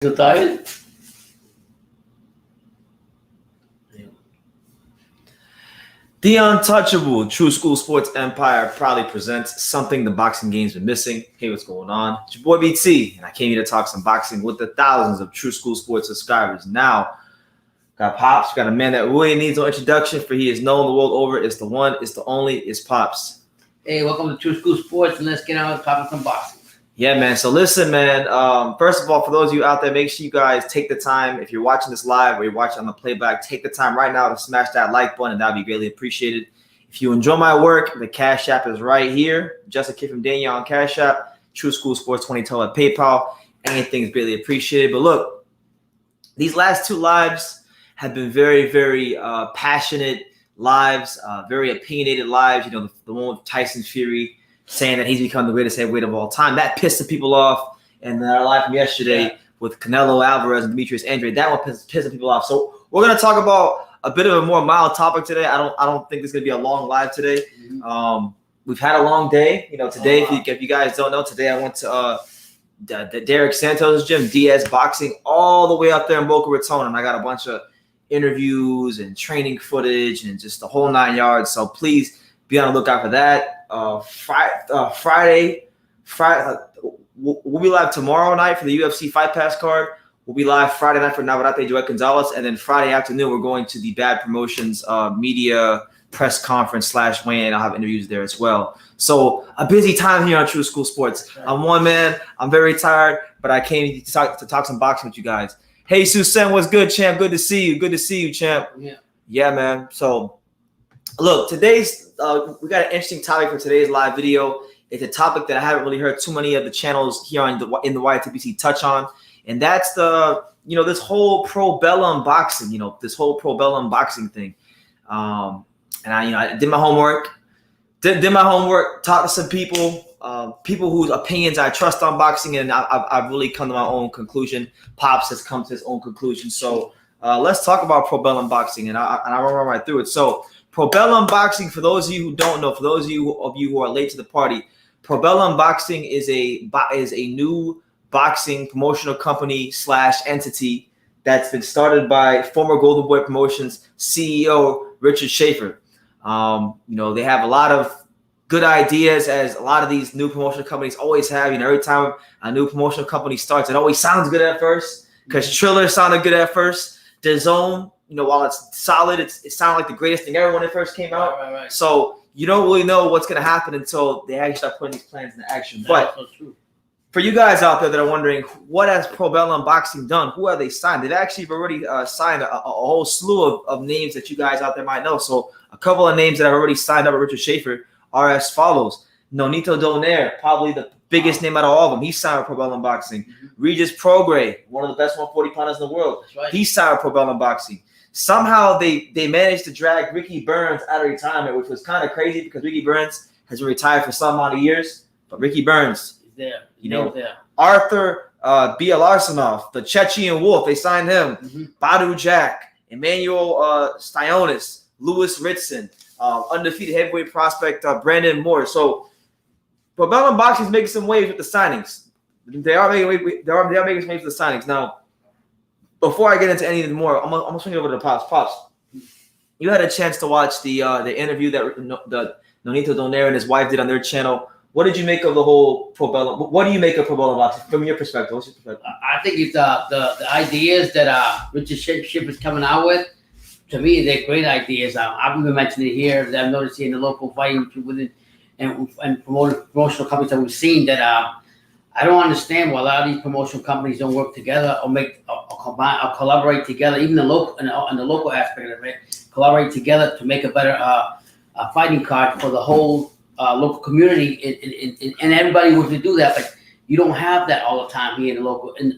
So tired? The untouchable True School Sports Empire proudly presents something the boxing game's been missing. Hey, what's going on? It's your boy BT, and I came here to talk some boxing with the thousands of True School Sports subscribers. Now, got Pops, got a man that really needs no introduction, for he is known the world over. It's the one, it's the only, it's Pops. Hey, welcome to True School Sports, and let's get on and talk some boxing. Yeah, man. So listen, man. First of all, for those of you out there, make sure you guys take the time. If you're watching this live or you're watching on the playback, take the time right now to smash that like button, and that would be greatly appreciated. If you enjoy my work, the Cash App is right here. Just a kid from Daniel on Cash App. True School Sports 2012 at PayPal. Anything is greatly appreciated. But look, these last two lives have been very, very passionate lives, very opinionated lives. You know, the one with Tyson Fury, saying that he's become the greatest heavyweight of all time. That pissed the people off. And our live from yesterday with Canelo Alvarez and Demetrius Andrade, that one pissed the people off. So we're going to talk about a bit of a more mild topic today. I don't think this is going to be a long live today. We've had a long day. You know, today, if you guys don't know, today I went to the Derek Santos' gym, DS Boxing, all the way up there in Boca Raton. And I got a bunch of interviews and training footage and just the whole 9 yards. So please be on the lookout for that. Friday, we'll be live tomorrow night for the UFC Fight Pass card. We'll be live Friday night for Navarrete Joel Gonzalez, and then Friday afternoon we're going to the Bad Promotions media press conference / weigh-in. I'll have interviews there as well. So a busy time here on True School Sports. I'm one man. I'm very tired, but I came to talk some boxing with you guys. Hey, Susan, what's good, champ? Good to see you. Good to see you, champ. Yeah, man. So look, today's we got an interesting topic for today's live video. It's a topic that I haven't really heard too many of the channels here in the YTBC touch on, and that's this whole Probellum Boxing, this whole Probellum Boxing thing. And I did my homework, talked to some people whose opinions I trust on boxing, and I've really come to my own conclusion. Pops has come to his own conclusion. So let's talk about Probellum Boxing, and I will run right through it. So Probellum Boxing, for those of you who don't know, for those of you who are late to the party, Probellum Boxing is a new boxing promotional company / entity that's been started by former Golden Boy Promotions CEO Richard Schaefer. They have a lot of good ideas, as a lot of these new promotional companies always have. Every time a new promotional company starts, it always sounds good at first, because Triller sounded good at first. DAZN, while it's solid, it sounded like the greatest thing ever when it first came out. Right. So you don't really know what's going to happen until they actually start putting these plans into action. But for you guys out there that are wondering, what has Probellum Boxing done? Who have they signed? They've actually already signed a whole slew of names that you guys out there might know. So a couple of names that have already signed up with Richard Schaefer are as follows. Nonito Donaire, probably the biggest name out of all of them. He signed with Probellum Boxing. Regis Prograis, one of the best 140 pounders in the world. Right. He signed with Probellum Boxing. Somehow they managed to drag Ricky Burns out of retirement, which was kind of crazy, because Ricky Burns has been retired for some amount of years. But Ricky Burns, there. Arthur Bialarsanov, the Chechen Wolf, they signed him. Badu Jack, Emmanuel Styontis, Louis Ritson, undefeated heavyweight prospect Brandon Moore. So Probellum Boxing is making some waves with the signings. They are making some waves with the signings. Now, before I get into anything more, I'm gonna swing it over to Pops. Pops, you had a chance to watch the interview that the Nonito Donaire and his wife did on their channel. What did you make of the whole Probellum? What do you make of Probellum Boxing from your perspective? What's your perspective? I think it's the ideas that Richard Schaefer is coming out with. To me, they're great ideas. I've been mentioning it here. That I've noticed in the local fighting within and promotional companies that we've seen that I don't understand why a lot of these promotional companies don't work together or make combine or collaborate together. Even the local and the local aspect of it, collaborate together to make a better fighting card for the whole local community. And everybody wants to do that, but you don't have that all the time here in the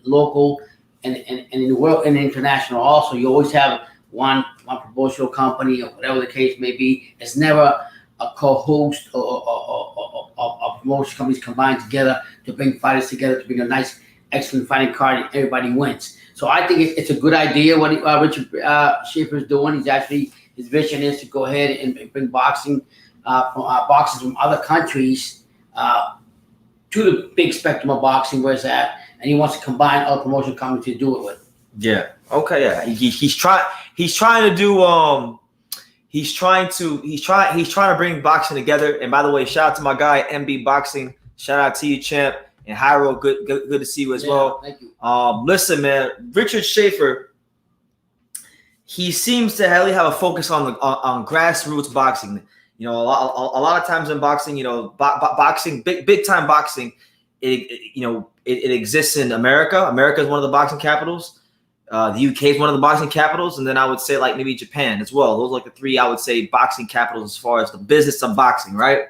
local and in the world and international. Also, you always have one promotional company or whatever the case may be. It's never a co-host or promotion companies combined together to bring fighters together to bring a nice, excellent fighting card, and everybody wins. So I think it's a good idea what Richard Schaefer is doing. His vision is to go ahead and bring boxing boxers from other countries to the big spectrum of boxing where it's at, and he wants to combine other promotion companies to do it with. Yeah. Okay. Yeah. He's trying to do. He's trying to bring boxing together. And by the way, shout out to my guy MB Boxing. Shout out to you, champ. And Hyro, good to see you as well. Thank you. Listen, man, Richard Schaefer, he seems to really have a focus on grassroots boxing. You know, a lot of times in boxing, you know, boxing, big time boxing, it exists in America. America is one of the boxing capitals. The UK is one of the boxing capitals, and then I would say like maybe Japan as well. Those are like the three I would say boxing capitals as far as the business of boxing, right?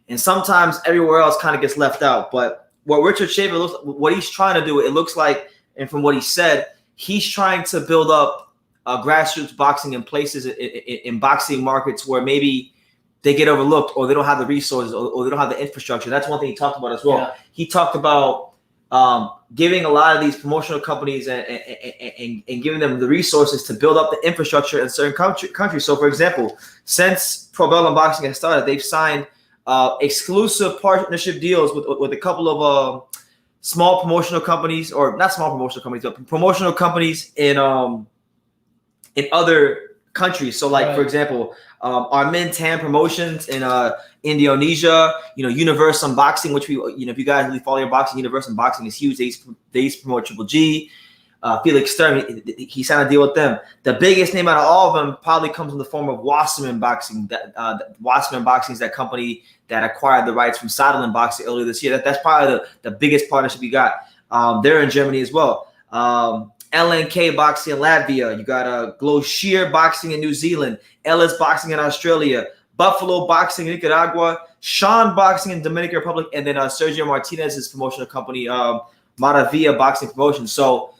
And sometimes everywhere else kind of gets left out. But what Richard Schaefer what he's trying to do, it looks like, and from what he said, he's trying to build up grassroots boxing in places in boxing markets where maybe they get overlooked or they don't have the resources or they don't have the infrastructure. That's one thing he talked about as well. Yeah. He talked about giving a lot of these promotional companies and giving them the resources to build up the infrastructure in certain countries. So, for example, since Probellum Boxing has started, they've signed exclusive partnership deals with a couple of small promotional companies, or not small promotional companies, but promotional companies in other countries. So, like, right. For example, Armin Tan Promotions in Indonesia, you know, Universum Boxing, which we, you know, if you guys really follow your boxing, Universum Boxing is huge. They used to promote Triple G. Felix Sturm, he signed a deal with them. The biggest name out of all of them probably comes in the form of Wasserman Boxing. Wasserman Boxing is that company that acquired the rights from Sutherland Boxing earlier this year. That's probably the biggest partnership you got. They're in Germany as well. LNK Boxing in Latvia. You got Glossier Boxing in New Zealand. Ellis Boxing in Australia. Buffalo Boxing in Nicaragua. Sean Boxing in Dominican Republic. And then Sergio Martinez's promotional company, Maravilla Boxing Promotions. So,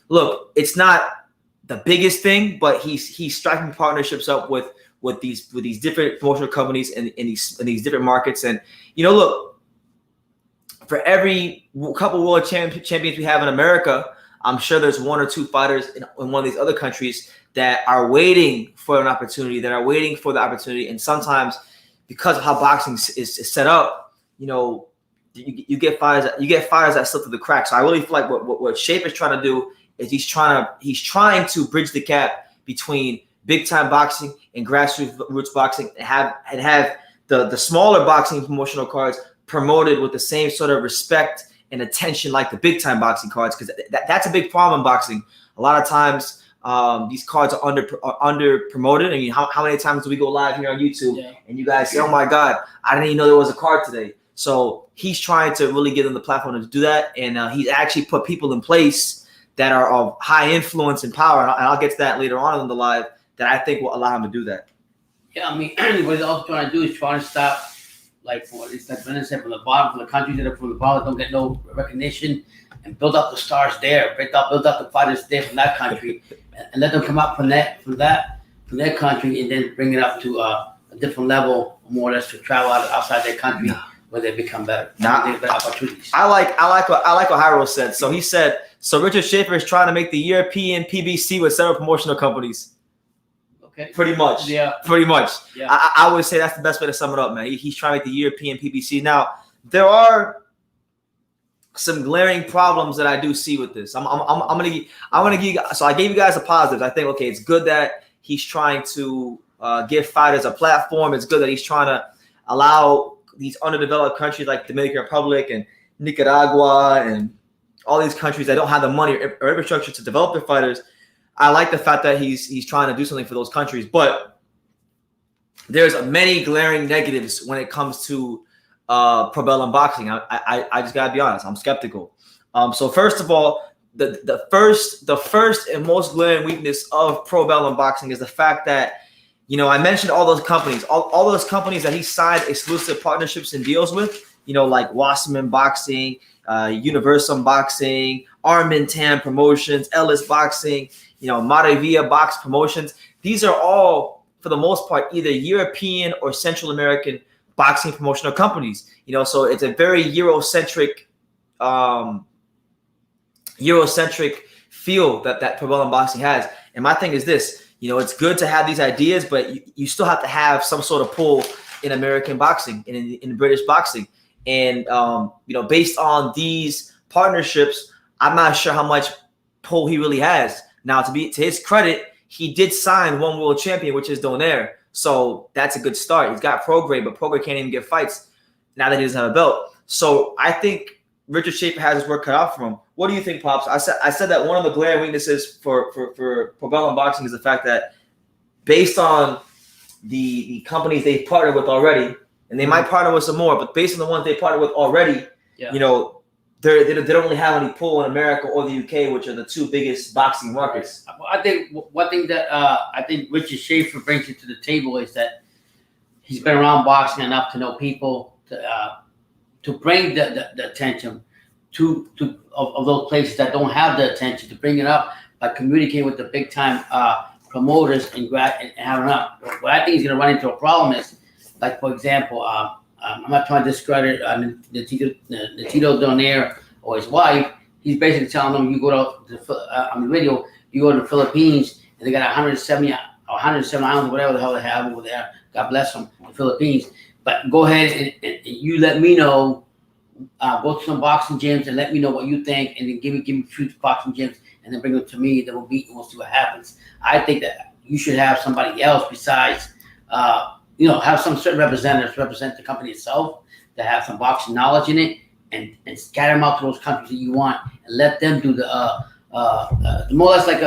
look, it's not the biggest thing, but he's striking partnerships up with these different promotional companies in these different markets. And, you know, look, for every couple world champions we have in America, I'm sure there's one or two fighters in one of these other countries that are waiting for an opportunity, that are waiting for the opportunity. And sometimes, because of how boxing is set up, you know, you get fighters that slip through the cracks. So I really feel like what Schaefer is trying to do is he's trying to bridge the gap between big time boxing and grassroots boxing, and have the smaller boxing promotional cards promoted with the same sort of respect and attention like the big time boxing cards, because that's a big problem in boxing. A lot of times these cards are under promoted. I mean, how many times do we go live here on YouTube and you guys say, oh my God, I didn't even know there was a card today. So he's trying to really give them the platform to do that, and he's actually put people in place that are of high influence and power, and I'll get to that later on in the live, that I think will allow him to do that. Yeah, I mean, what he's also trying to do is trying to stop, like, it's like Brennan said, from the bottom, for the countries that are from the bottom don't get no recognition, and build up the stars there, build up the fighters there from that country, and let them come up from their country, and then bring it up to a different level, more or less, to travel outside their country where they become better. They get opportunities. I like what Hyro said. So he said, so Richard Schaefer is trying to make the European PBC with several promotional companies. Okay. Pretty much. Yeah. Pretty much. Yeah. I would say that's the best way to sum it up, man. He's trying to make the European PBC. Now, there are some glaring problems that I do see with this. I'm gonna give you. So I gave you guys the positives. I think, okay, it's good that he's trying to give fighters a platform. It's good that he's trying to allow these underdeveloped countries like Dominican Republic and Nicaragua and all these countries that don't have the money or infrastructure to develop their fighters. I like the fact that he's trying to do something for those countries, but there's many glaring negatives when it comes to Probellum Boxing. I just gotta be honest. I'm skeptical. So first of all, the first and most glaring weakness of Probellum Boxing is the fact that, you know, I mentioned all those companies, all those companies that he signed exclusive partnerships and deals with, you know, like Wasserman Boxing, Universum Boxing, Armin Tan Promotions, Ellis Boxing, you know, Maravilla Box Promotions. These are all, for the most part, either European or Central American boxing promotional companies. You know, so it's a very Eurocentric feel that Probellum Boxing has. And my thing is this. You know, it's good to have these ideas, but you still have to have some sort of pull in American boxing and in British boxing. And, you know, based on these partnerships, I'm not sure how much pull he really has. Now, to his credit, he did sign one world champion, which is Donaire. So that's a good start. He's got Prograis, but Prograis can't even get fights now that he doesn't have a belt. So I think Richard Schaefer has his work cut out for him. What do you think, Pops? I said that one of the glaring weaknesses for Probellum Boxing is the fact that based on the companies they've partnered with already, and they might partner with some more, but based on the ones they partnered with already, you know, they don't really have any pull in America or the UK, which are the two biggest boxing markets. I think one thing that I think Richard Schaefer brings to the table is that he's been around boxing enough to know people to bring the attention to those places that don't have the attention, to bring it up by communicating with the big time promoters and having up. What I think he's going to run into a problem is, like, for example, I'm not trying to discredit Nonito Donaire or his wife. He's basically telling them, you go to on the video, you go to the Philippines and they got 170 islands, whatever the hell they have over there. God bless them, the Philippines. But go ahead and you let me know. Go to some boxing gyms and let me know what you think, and then give me 2 boxing gyms, and then bring them to me. Then we'll meet and we'll see what happens. I think that you should have somebody else besides, have some certain representatives represent the company itself that have some boxing knowledge in it, and scatter them out to those countries that you want, and let them do the more or less like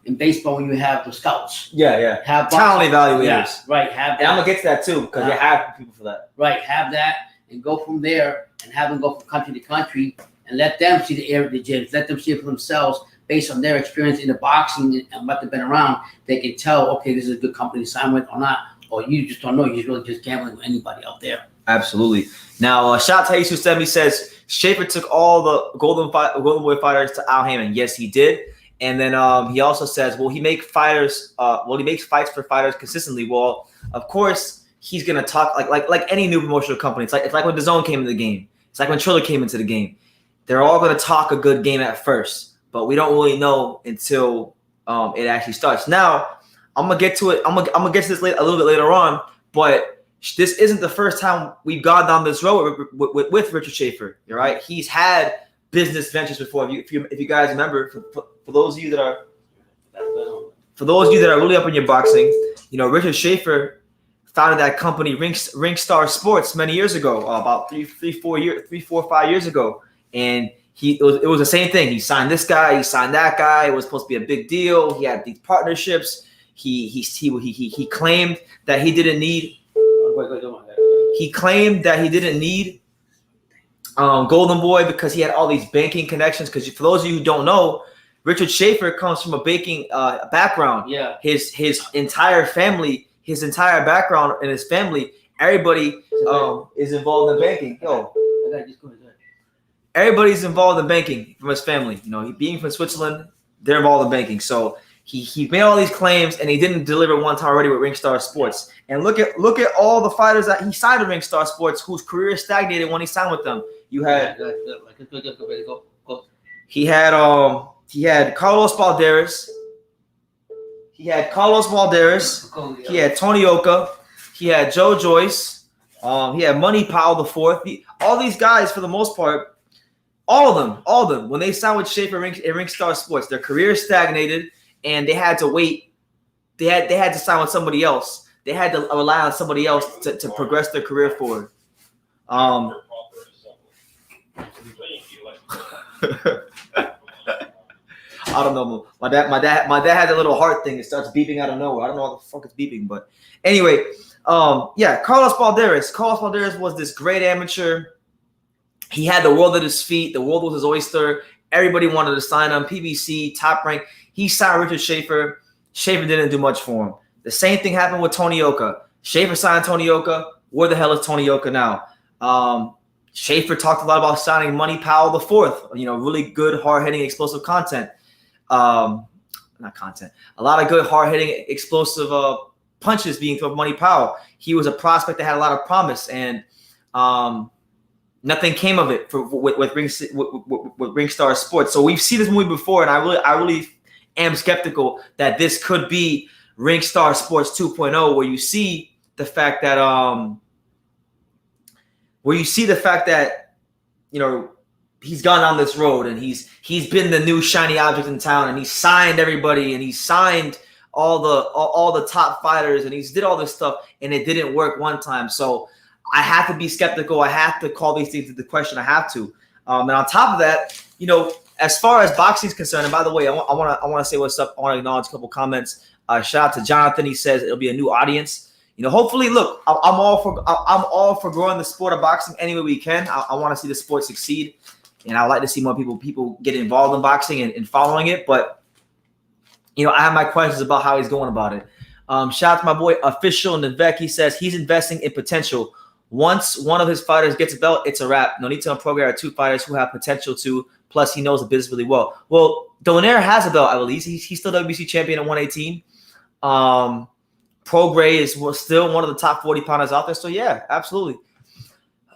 in baseball when you have the scouts. Yeah. Have talent evaluators. Yeah, right. Have that. And I'm gonna get to that too because you have people for that. Right. Have that and go from there and have them go from country to country and let them see the gyms. Let them see it for themselves based on their experience in the boxing and what they've been around. They can tell, okay, this is a good company to sign with or not. Or you just don't know. You're really just gambling with anybody out there. Absolutely. Now, shout out to Jesus Semi says Schaefer took all the Golden Boy fighters to Al Haymon. Yes, he did. And then he also says, will he make fighters? He makes fights for fighters consistently. Well, of course, he's gonna talk like any new promotional company. It's like when DAZN came into the game. It's like when Triller came into the game. They're all gonna talk a good game at first, but we don't really know until it actually starts. Now, I'm gonna get to it. I'm gonna get to this a little bit later on, but this isn't the first time we've gone down this road with Richard Schaefer. You're right. He's had business ventures before. If you guys remember, for those of you that are really up in your boxing, Richard Schaefer founded that company Ringstar Sports many years ago, about 3, 4, 5 years ago, and it was the same thing. He signed this guy, he signed that guy. It was supposed to be a big deal. He had these partnerships. He claimed that he didn't need. He claimed that he didn't need Golden Boy because he had all these banking connections. Because for those of you who don't know, Richard Schaefer comes from a banking background. Yeah. His entire family, his entire background and his family, everybody is involved in banking. Everybody's involved in banking from his family. He being from Switzerland, they're involved in banking. So he made all these claims and he didn't deliver one time already with Ringstar Sports. And look at all the fighters that he signed with Ringstar Sports whose career stagnated when he signed with them. He had Carlos Balderas. He had Tony Oka. He had Joe Joyce. He had Money Powell IV. All these guys, for the most part, all of them, when they signed with Schaefer and Ringstar Sports, their careers stagnated and they had to wait. They had to sign with somebody else. They had to rely on somebody else to progress their career forward. I don't know. My dad had a little heart thing. It starts beeping out of nowhere. I don't know what the fuck it's beeping, but anyway, Carlos Balderas. Carlos Balderas was this great amateur. He had the world at his feet. The world was his oyster. Everybody wanted to sign him. PBC, top rank. He signed Richard Schaefer. Schaefer didn't do much for him. The same thing happened with Tony Oka. Schaefer signed Tony Oka. Where the hell is Tony Oka now? Schaefer talked a lot about signing Money Powell IV. Really good, hard-hitting, explosive content. A lot of good, hard-hitting, explosive punches being thrown from Money Powell. He was a prospect that had a lot of promise, and nothing came of it with Ringstar Sports. So we've seen this movie before, and I really am skeptical that this could be Ringstar Sports 2.0, where you see the fact that. he's gone on this road, and he's been the new shiny object in town, and he's signed everybody, and he's signed all the top fighters, and he's did all this stuff, and it didn't work one time. So I have to be skeptical. I have to call these things into question. I have to. And on top of that, as far as boxing is concerned, and by the way, I want to say what's up. I want to acknowledge a couple comments. Shout out to Jonathan. He says it'll be a new audience. Hopefully, look, I'm all for growing the sport of boxing any way we can. I want to see the sport succeed, and I like to see more people get involved in boxing and following it. But I have my questions about how he's going about it. Shout out to my boy Official Nivek. He says he's investing in potential. Once one of his fighters gets a belt, it's a wrap. Nonito and Prograis are two fighters who have potential to. Plus, he knows the business really well. Well, Donaire has a belt, I believe. He's still WBC champion at 118. Prograis is still one of the top 40 pounders out there. So, yeah, absolutely.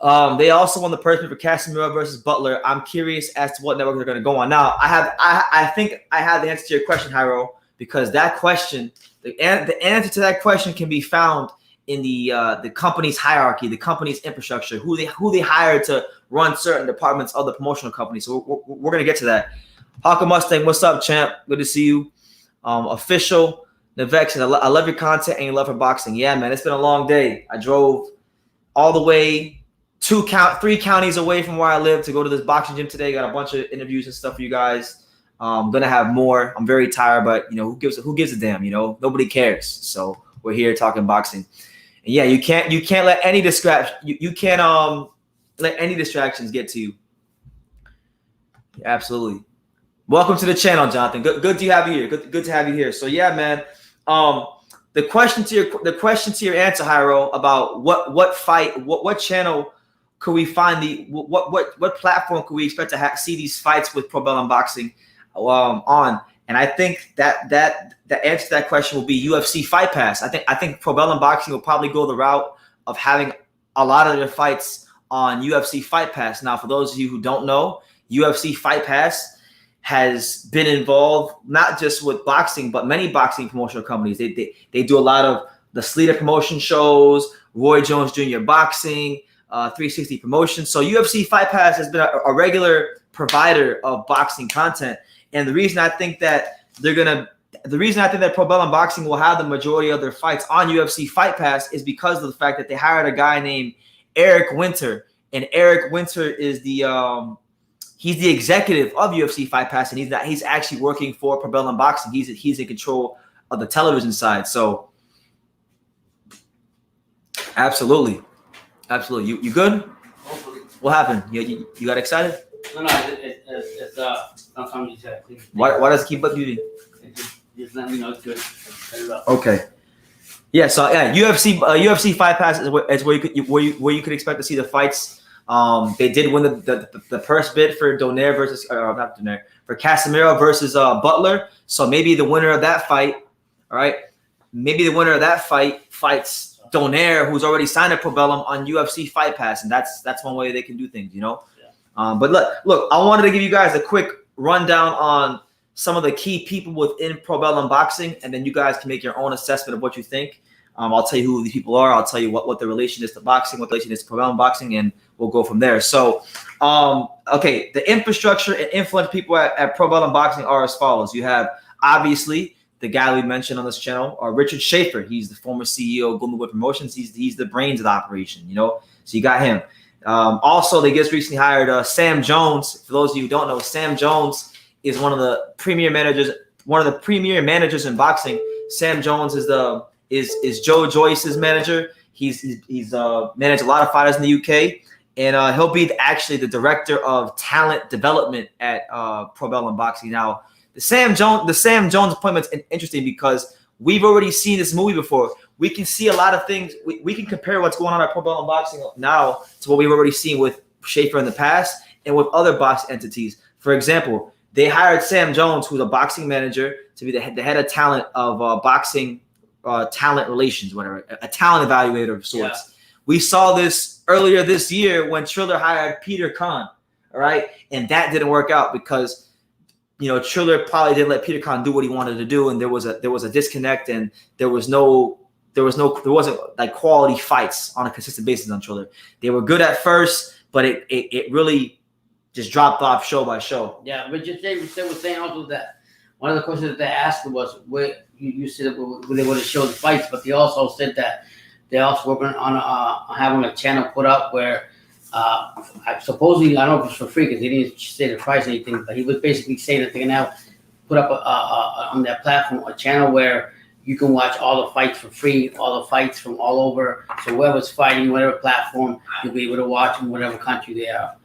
They also won the purse for Casemiro versus Butler. I'm curious as to what network they're going to go on. Now, I think I have the answer to your question, Hyro, because that question, the answer to that question can be found in the company's hierarchy, the company's infrastructure, who they hire to run certain departments of the promotional company. So we're gonna get to that. Hawker Mustang, what's up, champ? Good to see you. Official Nevex, I love your content and your love for boxing. Yeah, man, it's been a long day. I drove all the way 3 counties away from where I live to go to this boxing gym today. Got a bunch of interviews and stuff for you guys. Gonna have more. I'm very tired, but who gives a damn? Nobody cares. So we're here talking boxing. And yeah, you can't let any distraction. You can't let any distractions get to you. Absolutely. Welcome to the channel, Jonathan. Good to have you here. Good to have you here. So yeah, man. The question to your answer, Hyro, about what channel could we find what platform could we expect to see these fights with Probellum Boxing on? And I think that the answer to that question will be UFC Fight Pass. I think Probellum Boxing will probably go the route of having a lot of their fights on UFC Fight Pass. Now, for those of you who don't know, UFC Fight Pass has been involved not just with boxing, but many boxing promotional companies. They do a lot of the Sleater promotion shows, Roy Jones Jr. Boxing, 360 Promotions. So UFC Fight Pass has been a regular provider of boxing content. And the reason I think that Probellum Boxing will have the majority of their fights on UFC Fight Pass is because of the fact that they hired a guy named Eric Winter, and Eric Winter is he's the executive of UFC Fight Pass, and he's actually working for Probellum Boxing. He's in control of the television side. So absolutely. You good? Hopefully. What happened? You got excited? No, it's sometimes you said. Why does it keep up you? Just let me know it's good. Okay. Yeah. So yeah, UFC Fight Pass is where you could expect to see the fights. They did win the purse bid for Donaire versus not Donaire, for Casemiro versus Butler. So maybe the winner of that fight, all right, maybe the winner of that fight fights Donaire, who's already signed a Probellum on UFC Fight Pass, and that's one way they can do things, Yeah. But look, I wanted to give you guys a quick rundown on some of the key people within Probellum Boxing, and then you guys can make your own assessment of what you think. I'll tell you who these people are. I'll tell you what the relation is to boxing, what the relation is to Probellum Boxing, and we'll go from there. So, okay, the infrastructure and influence people at Probellum Boxing are as follows. You have, obviously, the guy we mentioned on this channel, Richard Schaefer. He's the former CEO of Golden Wood Promotions. He's the brains of the operation, So you got him. Also, they just recently hired Sam Jones. For those of you who don't know, Sam Jones is one of the premier managers in boxing. Sam Jones is Joe Joyce's manager. He's managed a lot of fighters in the UK, and he'll be actually the director of talent development at Probellum Boxing. Now, the Sam Jones appointment's interesting because we've already seen this movie before. We can see a lot of things. We can compare what's going on at Probellum Boxing now to what we've already seen with Schaefer in the past and with other box entities. For example, they hired Sam Jones, who's a boxing manager, to be the head of talent of boxing talent relations, whatever, a talent evaluator of sorts. Yeah. We saw this earlier this year when Triller hired Peter Khan, all right? And that didn't work out because, Triller probably didn't let Peter Khan do what he wanted to do, and there was a disconnect, and there wasn't like quality fights on a consistent basis on Triller. They were good at first, but it really just dropped off show by show. Yeah, Richard Schaefer was saying also that one of the questions that they asked was where you said where they would have showed the fights, but they also said that they're also working on having a channel put up where supposedly, I don't know if it's for free because they didn't say the price or anything, but he was basically saying that they're gonna have put up on their platform a channel where you can watch all the fights for free, all the fights from all over. So whoever's fighting, whatever platform, you'll be able to watch in whatever country they are.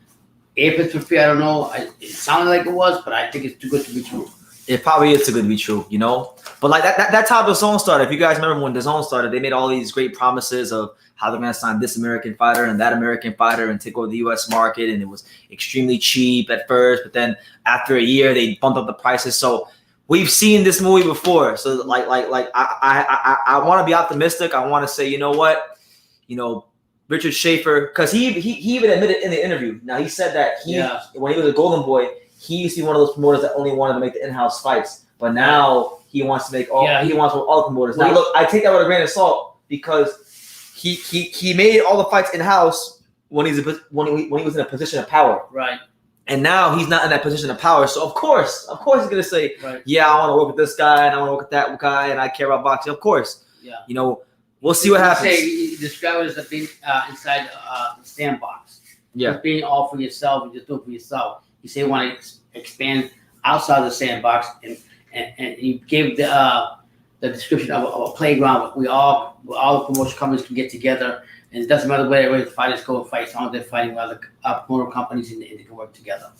If it's for free, I don't know. It sounded like it was, but I think it's too good to be true. It probably is too good to be true, you know? But like that's how the zone started. If you guys remember when the zone started, they made all these great promises of how they're going to sign this American fighter and that American fighter and take over the U.S. market. And it was extremely cheap at first, but then after a year, they bumped up the prices. So we've seen this movie before. So like I want to be optimistic. I want to say, you know what? You know, Richard Schaefer, because he even admitted in the interview. Now, he said that when he was a Golden Boy, he used to be one of those promoters that only wanted to make the in-house fights. But now he wants to make all he wants with all the promoters. Now, look, I take that with a grain of salt because he made all the fights in-house when he was in a position of power. Right. And now he's not in that position of power. So, of course, he's going to say, yeah, I want to work with this guy and I want to work with that guy and I care about boxing. Of course. Yeah. You know, we'll see what happens. You describe it as being inside the sandbox. Yeah. Just being all for yourself and just do it for yourself. You say you want to expand outside the sandbox and you gave the description of a playground. All the promotion companies can get together. And it doesn't matter where the fighters go and fight. As long as they're fighting with other promoter companies and they can work together.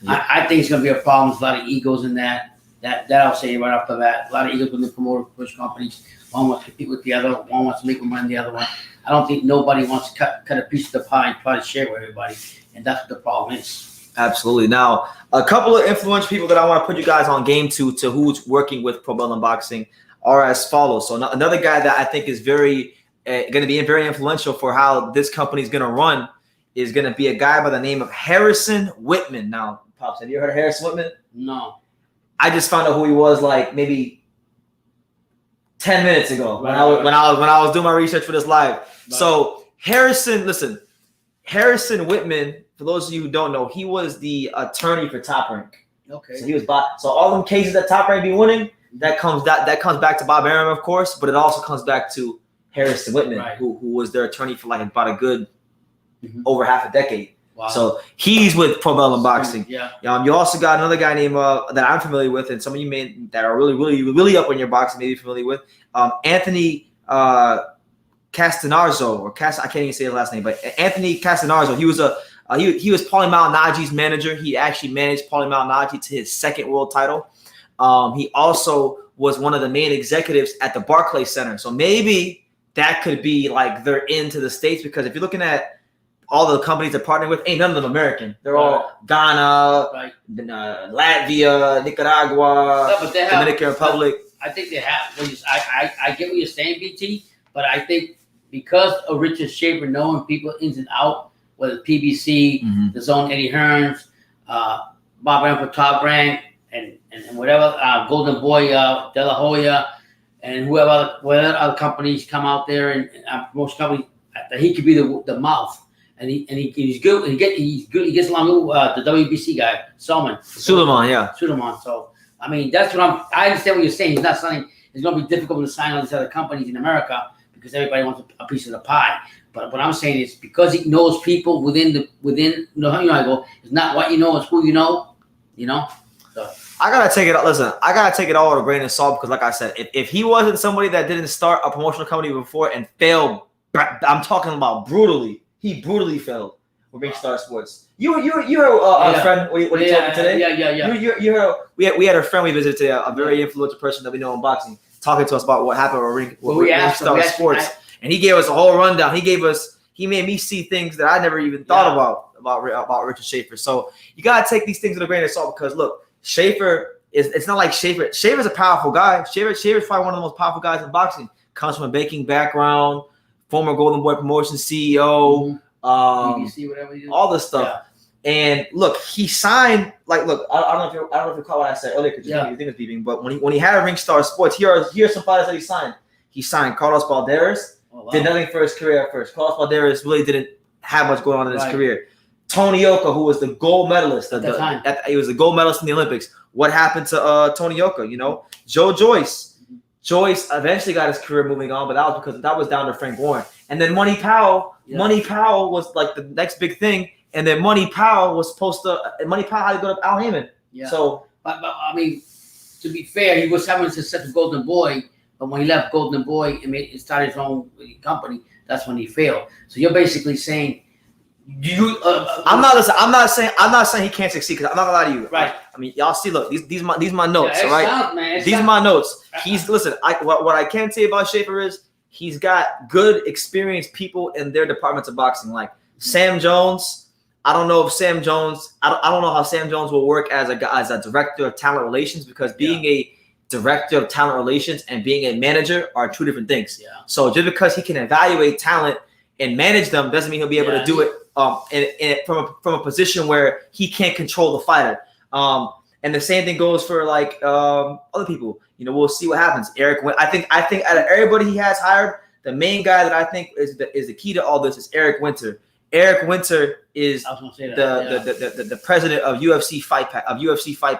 Yeah. I think it's going to be a problem. There's a lot of egos in that. That I'll say right off the bat. A lot of egos with the promoter push companies. One wants to compete with the other. One wants to make them run the other one. I don't think nobody wants to cut a piece of the pie and try to share with everybody. And that's what the problem is. Absolutely. Now, a couple of influential people that I want to put you guys on game to who's working with Probellum Boxing are as follows. So another guy that I think is going to be very influential for how this company is going to run is going to be a guy by the name of Harrison Whitman. Now, Pops, have you heard of Harrison Whitman? No. I just found out who he was like maybe 10 minutes ago when I was doing my research for this live. Right. So Harrison Whitman, for those of you who don't know, he was the attorney for Top Rank. Okay. So he was so all them cases that Top Rank be winning, that comes back to Bob Arum, of course, but it also comes back to Harrison Whitman, who was their attorney for like about a good over half a decade. Wow. So he's with Probellum Boxing. Yeah. You also got another guy named that I'm familiar with, and some of you that are really up on your boxing may be familiar with, Anthony Castanarzo or I can't even say his last name, but Anthony Castanarzo. He was he was Paulie Malignaggi's manager. He actually managed Paulie Malignaggi to his second world title. He also was one of the main executives at the Barclays Center. So maybe that could be like they're into the States, because if you're looking at all the companies they're partnering with, ain't none of them American. They're all Ghana, Latvia, Nicaragua, Dominican Republic. I think they have. I get what you're saying, BT, but I think because of Richard Schaefer knowing people ins and out, whether PBC, the Zone, Eddie Hearns, Bob Arum for Top Rank, and whatever, Golden Boy, De La Hoya, and whatever other companies come out there and promotion companies, that he could be the mouth. And he's good. He's good. He gets along with the WBC guy, Suleiman. Suleiman. So I mean, that's what I understand what you're saying. He's not saying it's going to be difficult to sign all these other companies in America because everybody wants a piece of the pie. But what I'm saying is because he knows people within you know how I go. It's not what you know, it's who you know. You know. So I gotta take it. Listen, I gotta take it all with a grain of salt because, like I said, if he wasn't somebody that didn't start a promotional company before and failed, I'm talking about brutally. He brutally failed with Ringstar Sports. You heard our friend what he told me today? Yeah. You heard we had a friend we visited today, a very influential person that we know in boxing, talking to us about what happened with Ringstar Sports. And he gave us a whole rundown. He made me see things that I never even thought about Richard Schaefer. So you gotta take these things with a grain of salt because look, Schaefer it's not like Schaefer. Schaefer's a powerful guy. Schaefer's probably one of the most powerful guys in boxing. Comes from a baking background. Former Golden Boy Promotion CEO, BBC, whatever you do. All this stuff. Yeah. And look, he signed. Like, look, I don't know if you caught what I said earlier because you think it's beeping. But when he had Ringstar Sports, here's some fighters that he signed. He signed Carlos Balderas. Oh, wow. Did nothing for his career at first. Carlos Balderas really didn't have much going on in his career. Tony Yoka, who was the gold medalist. He was the gold medalist in the Olympics. What happened to Tony Yoka? You know, Joe Joyce. Joyce eventually got his career moving on, but that was because that was down to Frank Warren. And then Money Powell. Yeah. Money Powell was like the next big thing. And then Money Powell was supposed to. Money Powell had to go to Al Heyman. Yeah. So, but I mean, to be fair, he was having success with Golden Boy. But when he left Golden Boy and started his own company, that's when he failed. So you're basically saying. I'm not saying he can't succeed because I'm not gonna lie to you. Right. I mean, y'all see, look, these my notes, yeah, all right? Sounds, these are my notes. What I can say about Schaefer is he's got good, experienced people in their departments of boxing. Like Sam Jones, I don't know if Sam Jones. I don't know how Sam Jones will work as a director of talent relations because being a director of talent relations and being a manager are two different things. Yeah. So just because he can evaluate talent and manage them doesn't mean he'll be able to do it from a position where he can't control the fighter. And the same thing goes for like other people. You know, we'll see what happens. I think out of everybody he has hired, the main guy that I think is the key to all this is Eric Winter. Eric Winter is the president of UFC Fight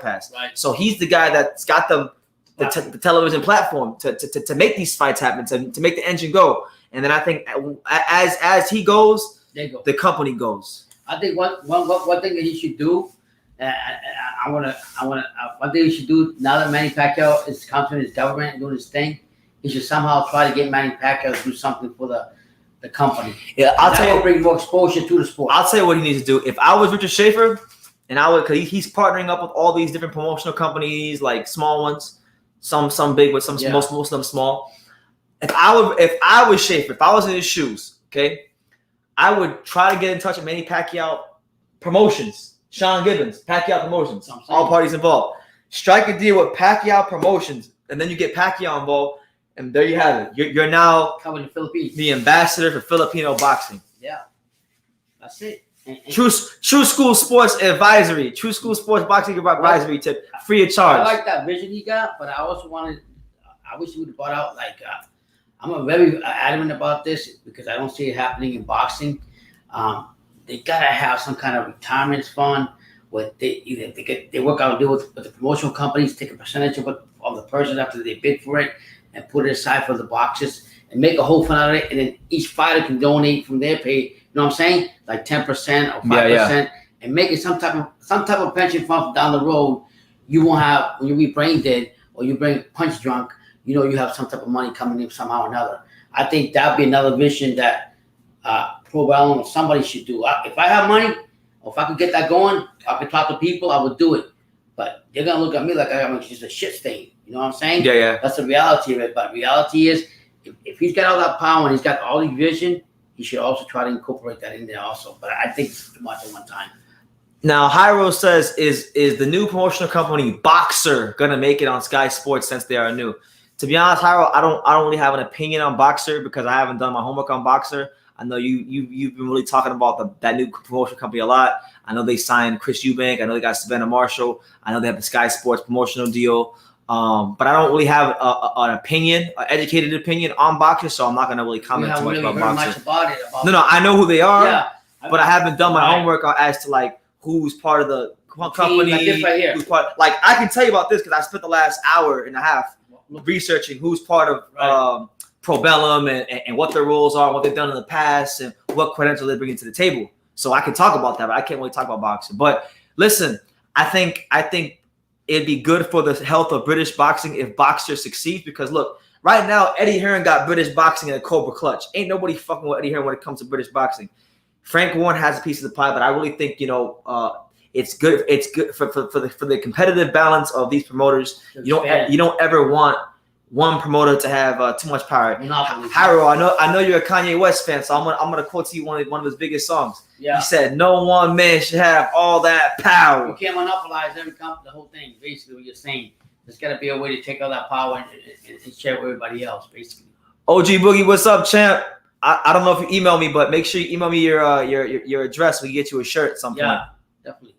Pass. Right. So he's the guy that's got the television platform to make these fights happen, to make the engine go. And then I think as he goes, the company goes. I think one thing that he should do, one thing he should do now that Manny Pacquiao is coming to his government and doing his thing, he should somehow try to get Manny Pacquiao to do something for the company. Yeah, I'll tell you, bring more exposure to the sport. I'll tell you what he needs to do. If I was Richard Schaefer, and I would, because he's partnering up with all these different promotional companies, like small ones, some big, but most of them small. If I was Schaefer, if I was in his shoes, okay, I would try to get in touch with Manny Pacquiao Promotions, Sean Gibbons, Pacquiao Promotions, all parties involved. Strike a deal with Pacquiao Promotions, and then you get Pacquiao involved, and there you have it. You're now coming to Philippines, the ambassador for Filipino boxing. Yeah, that's it. True School Sports Advisory, True School Sports Boxing Advisory tip, free of charge. I like that vision he got, but I also I wish he would have brought out I'm very adamant about this because I don't see it happening in boxing. They gotta have some kind of retirement fund where they work out a deal with the promotional companies, take a percentage of the person after they bid for it, and put it aside for the boxers, and make a whole fund out of it, and then each fighter can donate from their pay. You know what I'm saying? Like 10% or 5%, and make it some type of pension fund down the road. You won't have when you be brain dead or you bring punch drunk. You know you have some type of money coming in somehow or another. I think that'd be another vision that Probellum or somebody should do. If I have money, or if I could get that going, I could talk to people, I would do it. But they're gonna look at me like I'm just a shit stain. You know what I'm saying? Yeah. That's the reality of it. But reality is, if he's got all that power and he's got all the vision, he should also try to incorporate that in there also. But I think it's too much at one time. Now, Hyro says, is the new promotional company Boxer gonna make it on Sky Sports since they are new? To be honest, Hyro, I don't really have an opinion on Boxer because I haven't done my homework on Boxer. I know you've been really talking about that new promotional company a lot. I know they signed Chris Eubank. I know they got Savannah Marshall. I know they have the Sky Sports promotional deal. But I don't really have an opinion, an educated opinion on Boxer, so I'm not going to really comment too much about Boxer. No, I know who they are, but I haven't done my homework as to like who's part of the company. Who's part, like I can tell you about this because I spent the last hour and a half researching who's part of Probellum and what their roles are, what they've done in the past, and what credentials they bring to the table. So I can talk about that, but I can't really talk about boxing. But listen, I think it'd be good for the health of British boxing if Boxer succeeds because look, right now Eddie Hearn got British boxing in a Cobra Clutch. Ain't nobody fucking with Eddie Hearn when it comes to British boxing. Frank Warren has a piece of the pie, but I really think it's good. It's good for the competitive balance of these promoters. You don't ever want one promoter to have too much power. Haro, I know you're a Kanye West fan, so I'm gonna quote to you one of his biggest songs. Yeah. He said, "No one man should have all that power." You can't monopolize the whole thing. Basically, what you're saying, there's got to be a way to take all that power and share with everybody else. Basically. OG Boogie, what's up, champ? I don't know if you email me, but make sure you email me your address. We can get you a shirt at some point. Yeah, definitely.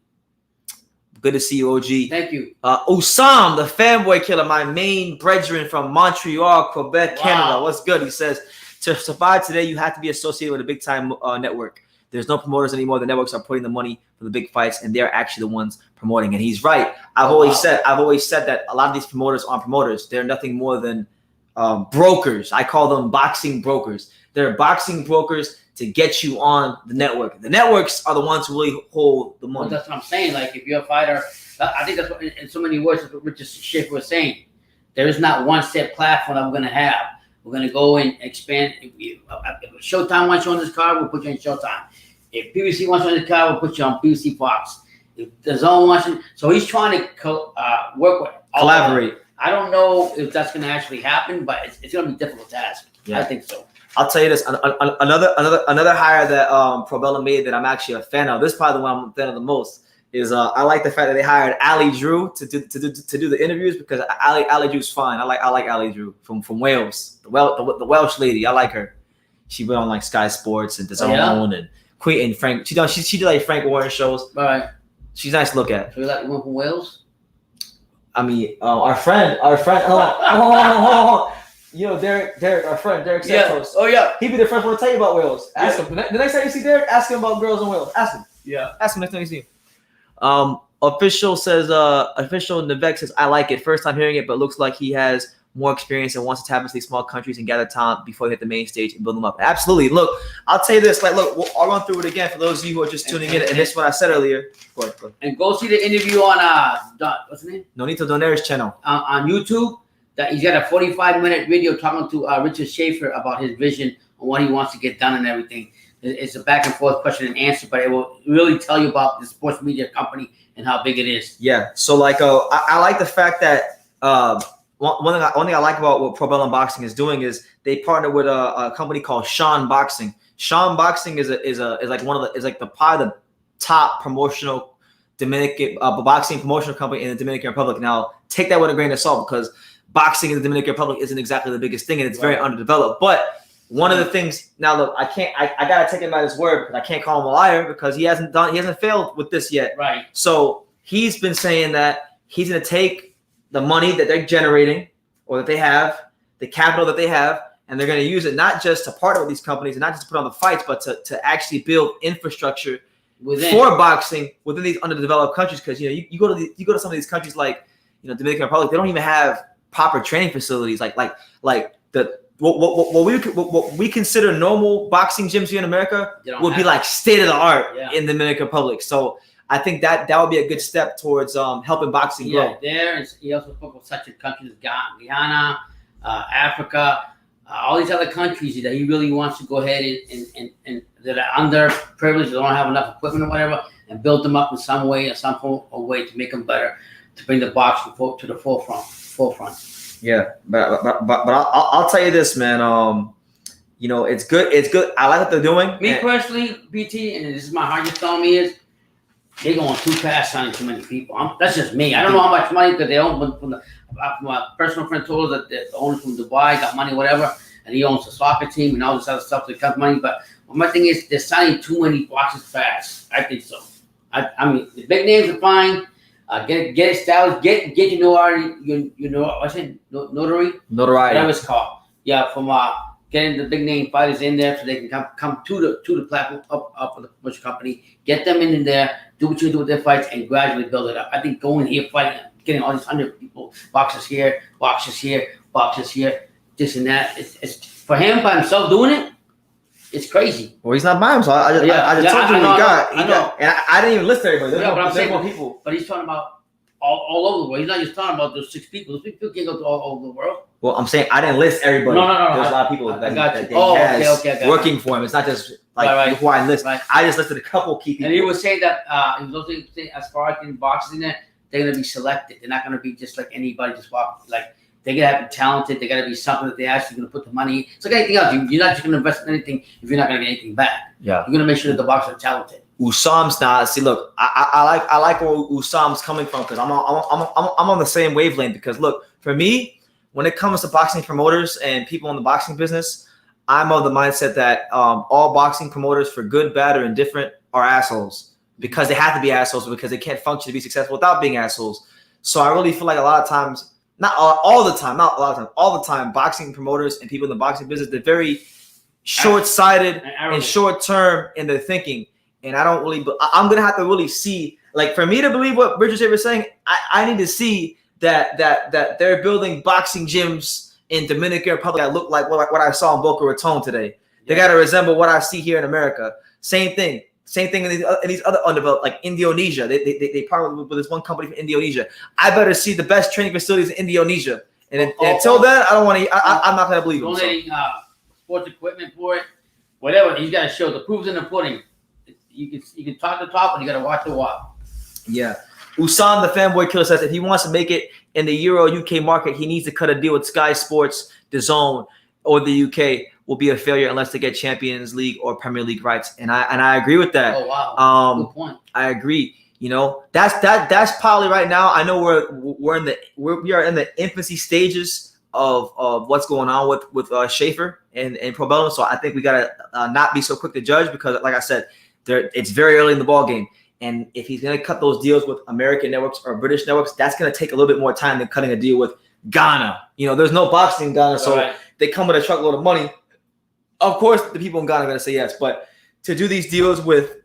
Good to see you, OG. Thank you. Usam, the fanboy killer, my main brethren from Montreal, Quebec, Canada. What's good? He says, to survive today, you have to be associated with a big-time network. there's no promoters anymore. The networks are putting the money for the big fights, and they're actually the ones promoting. And he's right. I've always said that a lot of these promoters aren't promoters. They're nothing more than brokers. I call them boxing brokers. They're boxing brokers to get you on the network. The networks are the ones who really hold the money. Well, that's what I'm saying. Like, if you're a fighter, I think that's what, in so many words, that's what Regis Schaefer was saying. There is not one set platform that we're going to have. We're going to go and expand. If Showtime wants you on this card, we'll put you on Showtime. If PBC wants you on this card, we'll put you on PBC Fox. If the Zone wants you, so he's trying to work with collaborate. I don't know if that's going to actually happen, but it's going to be a difficult task. Yeah. I think so. I'll tell you this. Another hire that Probellum made that I'm actually a fan of. This is probably the one I'm a fan of the most. Is I like the fact that they hired Ali Drew to do the interviews, because Ali Drew's fine. I like Ali Drew from Wales, the Welsh lady. I like her. She went on like Sky Sports and DAZN and Queen and Frank. She did like Frank Warren shows. All right. She's nice to look at. So you like the one from Wales? I mean, our friend. Hold on. You know, Derek, our friend, Derek Santos. Yeah. Oh, yeah. He'd be the first one to tell you about Wales. Ask him. The next time you see Derek, ask him about girls in Wales. Ask him. Yeah. Ask him next time you see him. Official Nevek says, I like it. First time hearing it, but looks like he has more experience and wants to tap into these small countries and gather talent before they hit the main stage and build them up. Absolutely. Look, I'll tell you this. Like, look, I'll run through it again for those of you who are just tuning in. And this is what I said earlier. Go ahead. And go see the interview on what's his name? Nonito Donaire's channel on YouTube. That he's got a 45-minute video talking to Regis Schaefer about his vision on what he wants to get done and everything. It's a back and forth question and answer, but it will really tell you about the sports media company and how big it is. Yeah. So like, I like the fact that one thing I like about what Probellum Boxing is doing is they partner with a company called Sean Boxing. Sean Boxing is like probably the top promotional Dominican boxing promotional company in the Dominican Republic. Now take that with a grain of salt, because boxing in the Dominican Republic isn't exactly the biggest thing, and it's very underdeveloped. But one of the things, now look, I gotta take him at his word, because I can't call him a liar, because he hasn't failed with this yet. Right. So he's been saying that he's gonna take the money that they're generating, or that they have, the capital that they have, and they're gonna use it not just to partner with these companies and not just to put on the fights, but to actually build infrastructure for boxing within these underdeveloped countries. Because you go to some of these countries like Dominican Republic, they don't even have proper training facilities like the what we consider normal boxing gyms here in America would be like state of the art in the Dominican Republic. So I think that would be a good step towards helping boxing grow. Yeah, there. And he also spoke of such countries as Guyana, Africa, all these other countries that he really wants to go ahead and that are underprivileged, don't have enough equipment or whatever, and build them up in some way or way to make them better, to bring the boxing to the forefront. Yeah, but I'll tell you this, man. It's good. It's good. I like what they're doing. Me personally, BT, and this is my heart just telling me is they're going too fast, signing too many people. That's just me. I don't know how much money, because they own from my personal friend told us that the owner from Dubai got money, whatever, and he owns a soccer team and all this other stuff that costs money. But my thing is they're signing too many boxers fast. I think so. I mean, the big names are fine. Get established. Get your notoriety. Notoriety. Whatever it's called. Yeah, from getting the big name fighters in there so they can come to the platform up of the promotion company. Get them in there. Do what you do with their fights and gradually build it up. I think going here fighting, getting all these 100 people, boxers here, this and that. It's for him by himself doing it. It's crazy. Well, he's not by himself. I just told you what he got. And I didn't even list everybody. There's more people. But he's talking about all over the world. He's not just talking about those 6 people. Those people can't go to all over the world. Well, I'm saying I didn't list everybody. No. There's a lot of people that he has working for him. It's not just who I list. Right. I just listed a couple key people. And he was saying that he was also saying, as far as getting boxers in there, they're going to be selected. They're not going to be just like anybody just walk. Like, they got to be talented. They got to be something that they're actually going to put the money in. It's like anything else. You're not just going to invest in anything if you're not going to get anything back. Yeah. You're going to make sure that the boxers are talented. Usam's not. See, look, I like where Usam's coming from, because I'm on the same wavelength. Because look, for me, when it comes to boxing promoters and people in the boxing business, I'm of the mindset that all boxing promoters, for good, bad, or indifferent, are assholes, because they have to be assholes, because they can't function to be successful without being assholes. So I really feel like a lot of times, not all the time, boxing promoters and people in the boxing business, they're very short-sighted and short-term in their thinking. And I don't really, I'm going to have to really see, like, for me to believe what Richard Schaefer is saying, I need to see that they're building boxing gyms in Dominican Republic that look like what I saw in Boca Raton today. They got to resemble what I see here in America. Same thing in these other undeveloped, like Indonesia. They partner with this one company from Indonesia. I better see the best training facilities in Indonesia. And until then, I don't want to. I'm not going to believe them. Donating sports equipment for it, whatever. You got to show the proof's in the pudding. You can talk the talk, but you got to watch the walk. Yeah. Usan, the fanboy killer, says if he wants to make it in the Euro UK market, he needs to cut a deal with Sky Sports, DAZN, or the UK. Will be a failure unless they get Champions League or Premier League rights, and I agree with that. Oh wow, good point. I agree. You know, that's probably right now. I know we are in the infancy stages of what's going on with Schaefer and Probellum. So I think we gotta not be so quick to judge because, like I said, it's very early in the ball game. And if he's gonna cut those deals with American networks or British networks, that's gonna take a little bit more time than cutting a deal with Ghana. You know, there's no boxing in Ghana, so they come with a truckload of money. Of course, the people in Ghana are going to say yes, but to do these deals with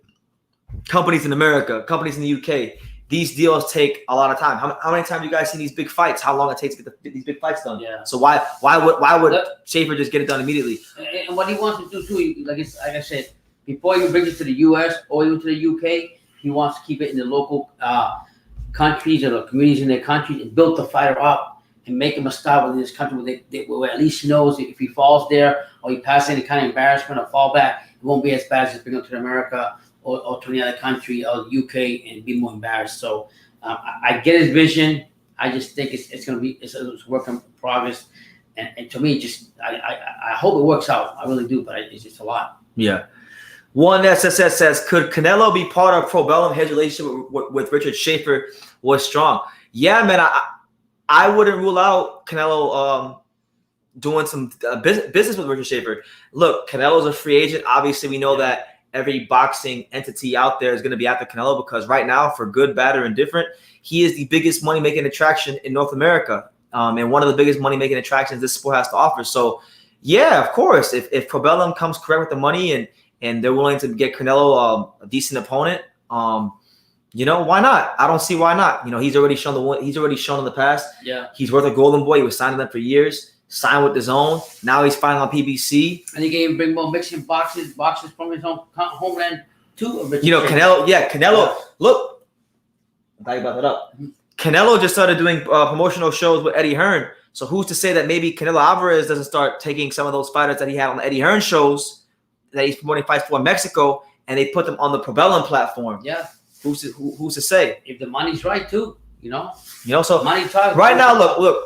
companies in America, companies in the UK, these deals take a lot of time. How many times you guys seen these big fights? How long it takes to get these big fights done? Yeah. So why would Schaefer just get it done immediately? And what he wants to do too, like I said, before he brings it to the US or even to the UK, he wants to keep it in the local countries or the communities in their countries and build the fighter up. And make him a star within this country where at least he knows if he falls there or he passes any kind of embarrassment or fall back, it won't be as bad as bring him to America or to any other country or the UK and be more embarrassed. So I get his vision. I just think it's going to be it's a work in progress. And to me, I hope it works out. I really do, but it's just a lot. Yeah. One SSS says, could Canelo be part of Probellum? His relationship with Richard Schaefer was strong. Yeah, man. I wouldn't rule out Canelo doing some business with Richard Schaefer. Look, Canelo's a free agent. Obviously, we know that every boxing entity out there is going to be after Canelo because right now, for good, bad, or indifferent, he is the biggest money-making attraction in North America and one of the biggest money-making attractions this sport has to offer. So, yeah, of course, if Probellum comes correct with the money and they're willing to get Canelo a decent opponent, you know, why not? I don't see why not. You know, he's already shown in the past. Yeah. He's worth a golden boy. He was signing them for years. Signed with DAZN. Now he's fighting on PBC. And he can bring more mixing boxes from his homeland too. You know, Canelo. Yeah, Canelo. Yeah. Look, I'm glad you brought that up. Mm-hmm. Canelo just started doing promotional shows with Eddie Hearn. So who's to say that maybe Canelo Alvarez doesn't start taking some of those fighters that he had on the Eddie Hearn shows that he's promoting fights for in Mexico, and they put them on the Probellum platform? Yeah. Who's to say? If the money's right too, you know. So money talks. Right now, look.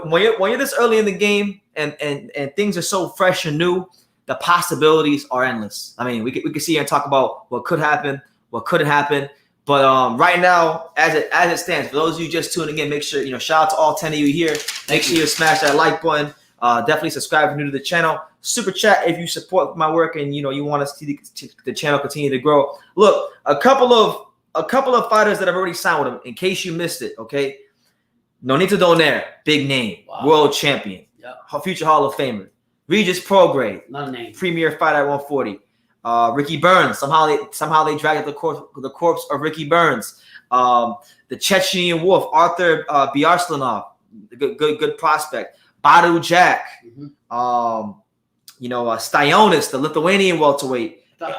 When you're this early in the game and things are so fresh and new, the possibilities are endless. I mean, we could sit here and talk about what could happen, what couldn't happen. But right now, as it stands, for those of you just tuning in, make sure shout out to all 10 of you here. Make sure you smash that like button. Definitely subscribe if you're new to the channel. Super chat if you support my work and you want to see the channel continue to grow. Look, a couple of fighters that have already signed with him, in case you missed it, okay? Nonito Donaire, big name, world champion, future Hall of Famer. Regis Prograis, not a name, premier fighter at 140. Ricky Burns, somehow they dragged up the corpse of Ricky Burns. The Chechenian Wolf, Arthur Biarslanov, good prospect. Badu Jack, Styonis, the Lithuanian welterweight. Trout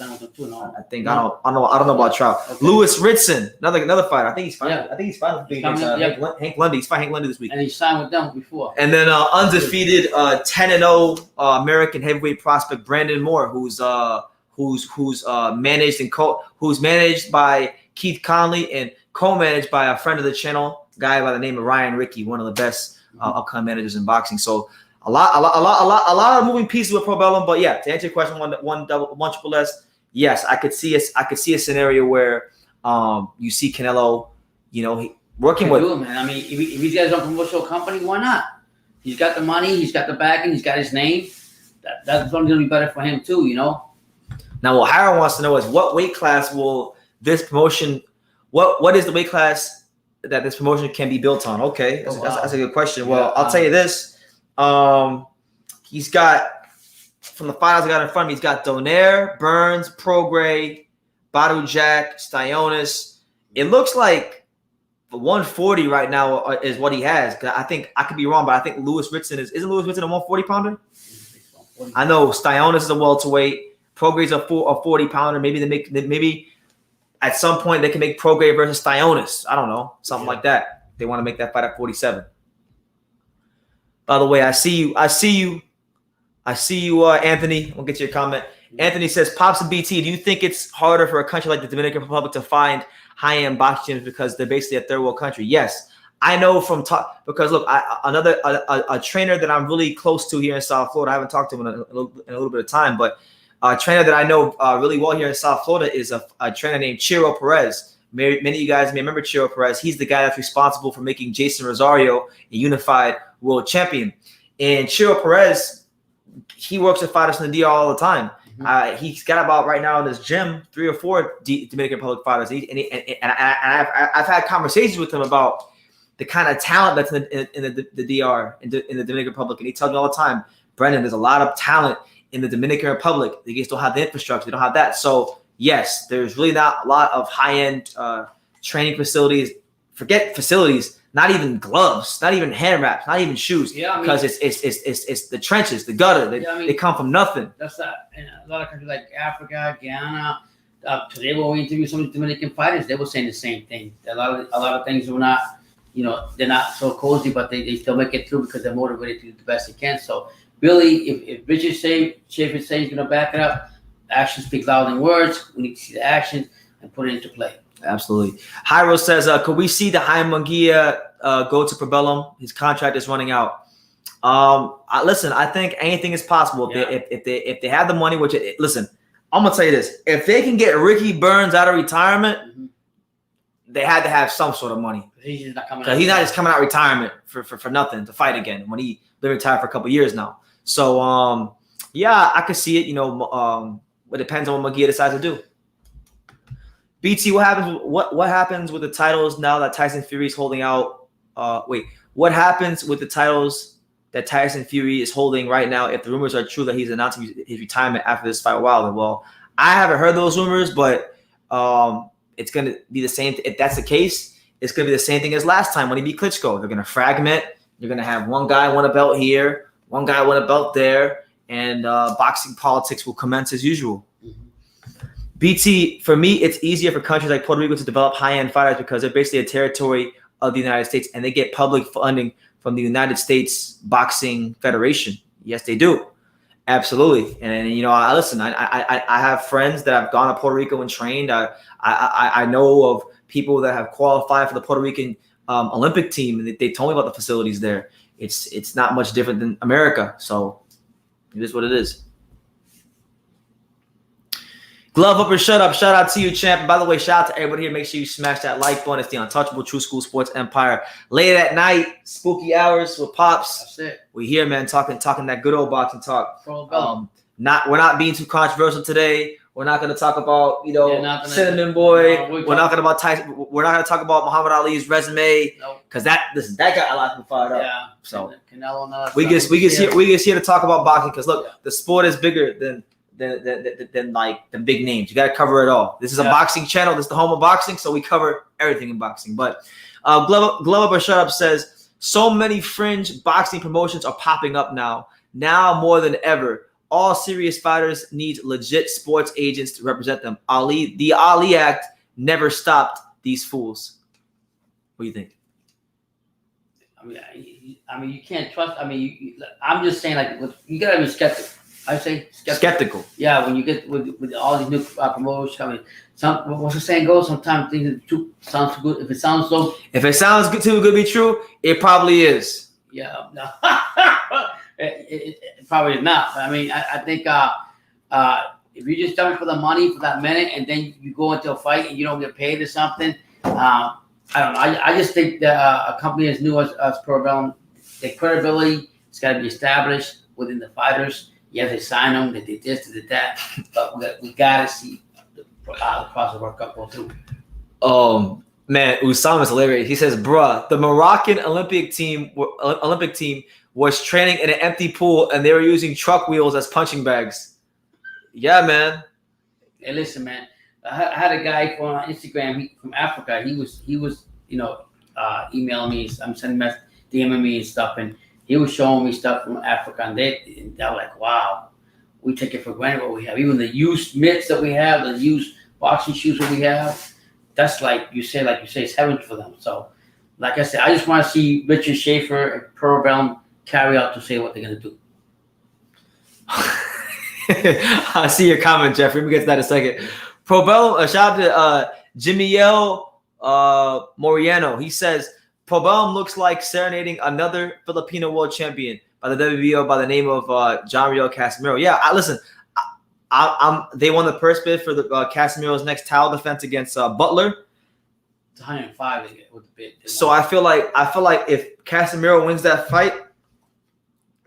I think I don't know about Trout. Okay. Louis Ritson, another fighter. I think he's fine. Yeah. I think he's fine with Hank Lundy. He's fighting Hank Lundy this week. And he signed with them before. And then undefeated 10-0 American heavyweight prospect Brandon Moore, who's managed by Keith Conley and co-managed by a friend of the channel, guy by the name of Ryan Rickey, one of the best upcoming managers in boxing. So a lot of moving pieces with Probellum, but yeah, to answer your question, one triple S, yes, I could see a scenario where you see Canelo, working with him, man. I mean, if he's got his own promotional company, why not? He's got the money, he's got the backing, he's got his name. That's only gonna be better for him too, Now, what Hiram wants to know is what weight class will this promotion? What is the weight class that this promotion can be built on? Okay, that's a good question. Well, I'll tell you this. He's got from the fighters I got in front of me, he's got Donaire, Burns, Prograis, Badu Jack, Styontis. It looks like 140 right now is what he has. I think I could be wrong, but I think Lewis Ritson isn't Lewis Ritson a 140 pounder? I know Styontis is a welterweight. Prograis is a 40 pounder. Maybe at some point they can make Prograis versus Styontis. I don't know, something like that. They want to make that fight at 47. By the way, I see you, Anthony. We'll get your comment. Anthony says, Pops and BT, do you think it's harder for a country like the Dominican Republic to find high-end boxing gyms because they're basically a third world country? Yes. I know from because look, a trainer that I'm really close to here in South Florida, I haven't talked to him in a little bit of time, but a trainer that I know really well here in South Florida is a trainer named Chiro Perez. Many of you guys may remember Chiro Perez. He's the guy that's responsible for making Jason Rosario a unified world champion. And Chiro Perez, he works with fighters in the DR all the time. He's got about right now in his gym 3 or 4 Dominican Republic fighters, and I've had conversations with him about the kind of talent that's in the DR, in the Dominican Republic, and he tells me all the time, Brendan, there's a lot of talent in the Dominican Republic. They just don't have the infrastructure. They don't have that. So yes, there's really not a lot of high-end training facilities. Forget facilities. Not even gloves, not even hand wraps, not even shoes. Yeah, because it's the trenches, the gutter. They come from nothing. That's that. In a lot of countries like Africa, Guyana, today when we interviewed some of the Dominican fighters, they were saying the same thing. A lot of things were not, they're not so cozy, but they still make it through because they're motivated to do the best they can. So really, if Regis Schaefer says he's going to back it up, actions speak louder than words. We need to see the action and put it into play. Absolutely. Hyro says, could we see the Jaime Munguia go to Probellum? His contract is running out. Listen, I think anything is possible if they have the money. Listen, I'm gonna tell you this: if they can get Ricky Burns out of retirement, they had to have some sort of money. He's not coming. He's not just coming out of retirement for nothing to fight again when he been retired for a couple years now. So yeah, I could see it. It depends on what Munguia decides to do. BT, what happens with the titles now that Tyson Fury is holding out? What happens with the titles that Tyson Fury is holding right now if the rumors are true that he's announcing his retirement after this fight with Wilder? Well, I haven't heard those rumors, but it's going to be the same. If that's the case, it's going to be the same thing as last time when he beat Klitschko. They're going to fragment. You're going to have one guy won a belt here, one guy won a belt there, and boxing politics will commence as usual. BT, for me, it's easier for countries like Puerto Rico to develop high-end fighters because they're basically a territory of the United States and they get public funding from the United States Boxing Federation. Yes, they do. Absolutely. And listen, I have friends that have gone to Puerto Rico and trained. I know of people that have qualified for the Puerto Rican Olympic team, and they told me about the facilities there. It's not much different than America. So it is what it is. Glove up or shut up. Shout out to you, champ. And by the way, shout out to everybody here. Make sure you smash that like button. It's the Untouchable True School Sports Empire. Late at night, spooky hours with Pops. That's it. We here, man, talking that good old boxing talk. We're not being too controversial today. We're not going to talk about Cinnamon Boy. We're not going to about Tyson. We're not going to talk about Muhammad Ali's resume because that got a lot of people fired up. Yeah. So we just here to talk about boxing because look, the sport is bigger than like the big names. You got to cover it all. This is a boxing channel. This is the home of boxing, so we cover everything in boxing. But Glove Up or Shut Up says, so many fringe boxing promotions are popping up now more than ever. All serious fighters need legit sports agents to represent them. The Ali Act never stopped these fools. What do you think? I mean, you can't trust. I'm just saying, like, you got to be skeptical. I say skeptical. Yeah, when you get with all these new promotions, what's the saying goes? Sometimes things sounds too good. If it sounds too good to be true, it probably is. Yeah, no, it probably is not. But I think if you just done it for the money for that minute, and then you go into a fight and you don't get paid or something, I don't know. I just think that a company as new as Probellum, the credibility has got to be established within the fighters. Yeah, they sign them, they did this, they did that, but we got to see the process work up go through. Man, Usama's hilarious. He says, "Bruh, the Moroccan Olympic team was training in an empty pool, and they were using truck wheels as punching bags." Yeah, man. Hey, listen, man. I had a guy on Instagram from Africa. He was emailing me. I'm sending messages, DMing me and stuff, and he was showing me stuff from Africa, and they're like, wow, we take it for granted what we have. Even the used mitts that we have, the used boxing shoes that we have, that's like you say, it's heaven for them. So, like I said, I just want to see Richard Schaefer and Probellum carry out to say what they're going to do. I see your comment, Jeffrey. Let me get to that in a second. Probellum, shout out to Jimiel Moriano. He says, Probellum looks like serenading another Filipino world champion by the WBO by the name of John Rio Casimiro. Yeah, listen. They won the purse bid for the Casimiro's next title defense against Butler. It's 105 with the bid. So I feel like if Casimiro wins that fight,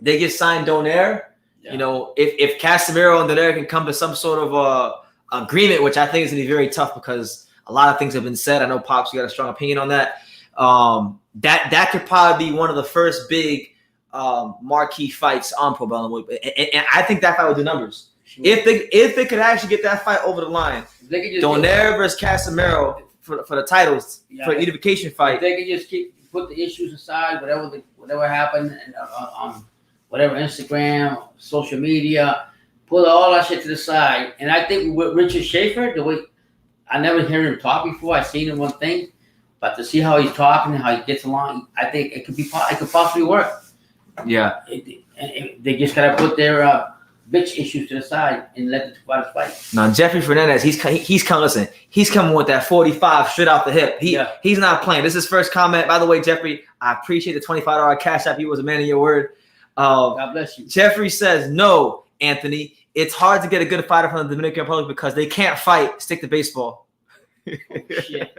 they get signed Donaire. Yeah. You know, if Casimiro and Donaire can come to some sort of agreement, which I think is going to be very tough because a lot of things have been said. I know Pops, you got a strong opinion on that. That could probably be one of the first big marquee fights on Probellum, and I think that fight will do numbers. Sure. If they could actually get that fight over the line, Donaire versus Casimiro for the titles for the unification fight. If they could just put the issues aside, whatever happened, and on whatever Instagram, social media, put all that shit to the side. And I think with Richard Schaefer, the way I never heard him talk before, I seen him one thing, but to see how he's talking and how he gets along, I think it could possibly work. Yeah, they just gotta put their bitch issues to the side and let the two fighters fight. Now Jeffrey Fernandez, he's coming. Listen, he's coming with that 45 straight off the hip. He's not playing. This is his first comment. By the way, Jeffrey, I appreciate the $25 cash app. He was a man of your word. God bless you. Jeffrey says, "No, Anthony, it's hard to get a good fighter from the Dominican Republic because they can't fight. Stick to baseball." Shit.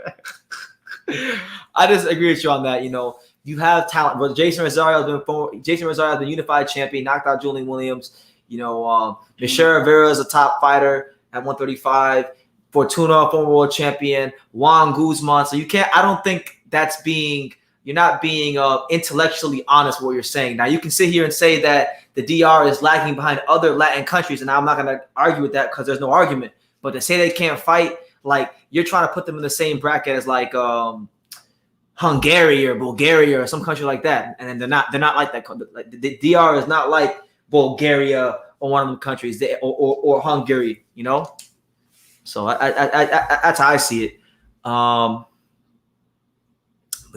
I just agree with you on that. You know, you have talent. But Jason Rosario has been unified champion, knocked out Julian Williams. You know, Michelle Rivera is a top fighter at 135. Fortuna, former world champion. Juan Guzman. So I don't think you're not being intellectually honest with what you're saying. Now, you can sit here and say that the DR is lagging behind other Latin countries, and I'm not going to argue with that because there's no argument. But to say they can't fight, like you're trying to put them in the same bracket as like Hungary or Bulgaria or some country like that, and they're not like that. Like, the DR is not like Bulgaria or one of them countries, or Hungary, you know. So that's how I see it. But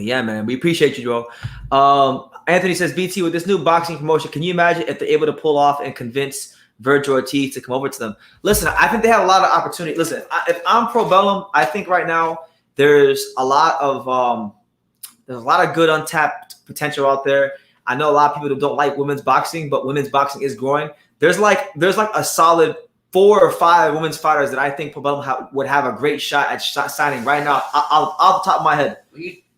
yeah, man, we appreciate you, Joe. Anthony says, BT, with this new boxing promotion, can you imagine if they're able to pull off and convince Virgil Ortiz to come over to them? Listen, I think they have a lot of opportunity. Listen, if I'm Probellum, I think right now there's a lot of good untapped potential out there. I know a lot of people that don't like women's boxing, but women's boxing is growing. There's like a solid 4 or 5 women's fighters that I think Probellum would have a great shot at signing right now, off the top of my head.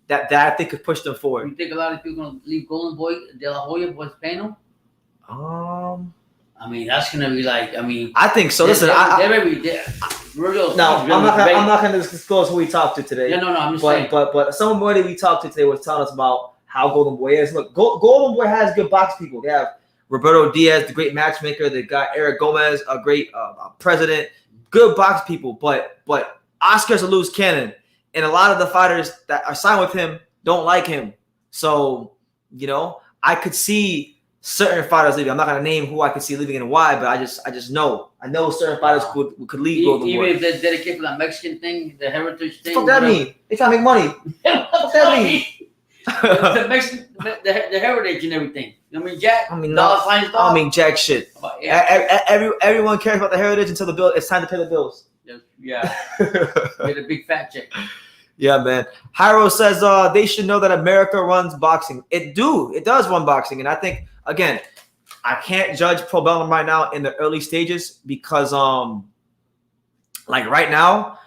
That I think could push them forward. You think a lot of people are going to leave Golden Boy, De La Hoya, Bospano? I mean, that's going to be like, I think so. Listen, I'm not going to disclose who we talked to today. Yeah, no, I'm just saying. But somebody we talked to today was telling us about how Golden Boy is. Look, Golden Boy has good box people. They have Roberto Diaz, the great matchmaker. They got Eric Gomez, a great president. Good box people, but Oscar's a loose cannon. And a lot of the fighters that are signed with him don't like him. So, you know, I could see certain fighters leaving. I'm not going to name who I could see leaving and why, but I just know. I know certain fighters could leave Golden Boy. Even if they're dedicated to that Mexican thing, the heritage thing. What does that mean? They trying to make money. What that mean? The Mexican, the heritage and everything. You know what I mean, Jack? I mean jack shit. Everyone cares about the heritage until it's time to pay the bills. Yeah. Get a big fat check. Yeah, man. Hyro says they should know that America runs boxing. It does run boxing. And I think, again, I can't judge Probellum right now in the early stages because like right now,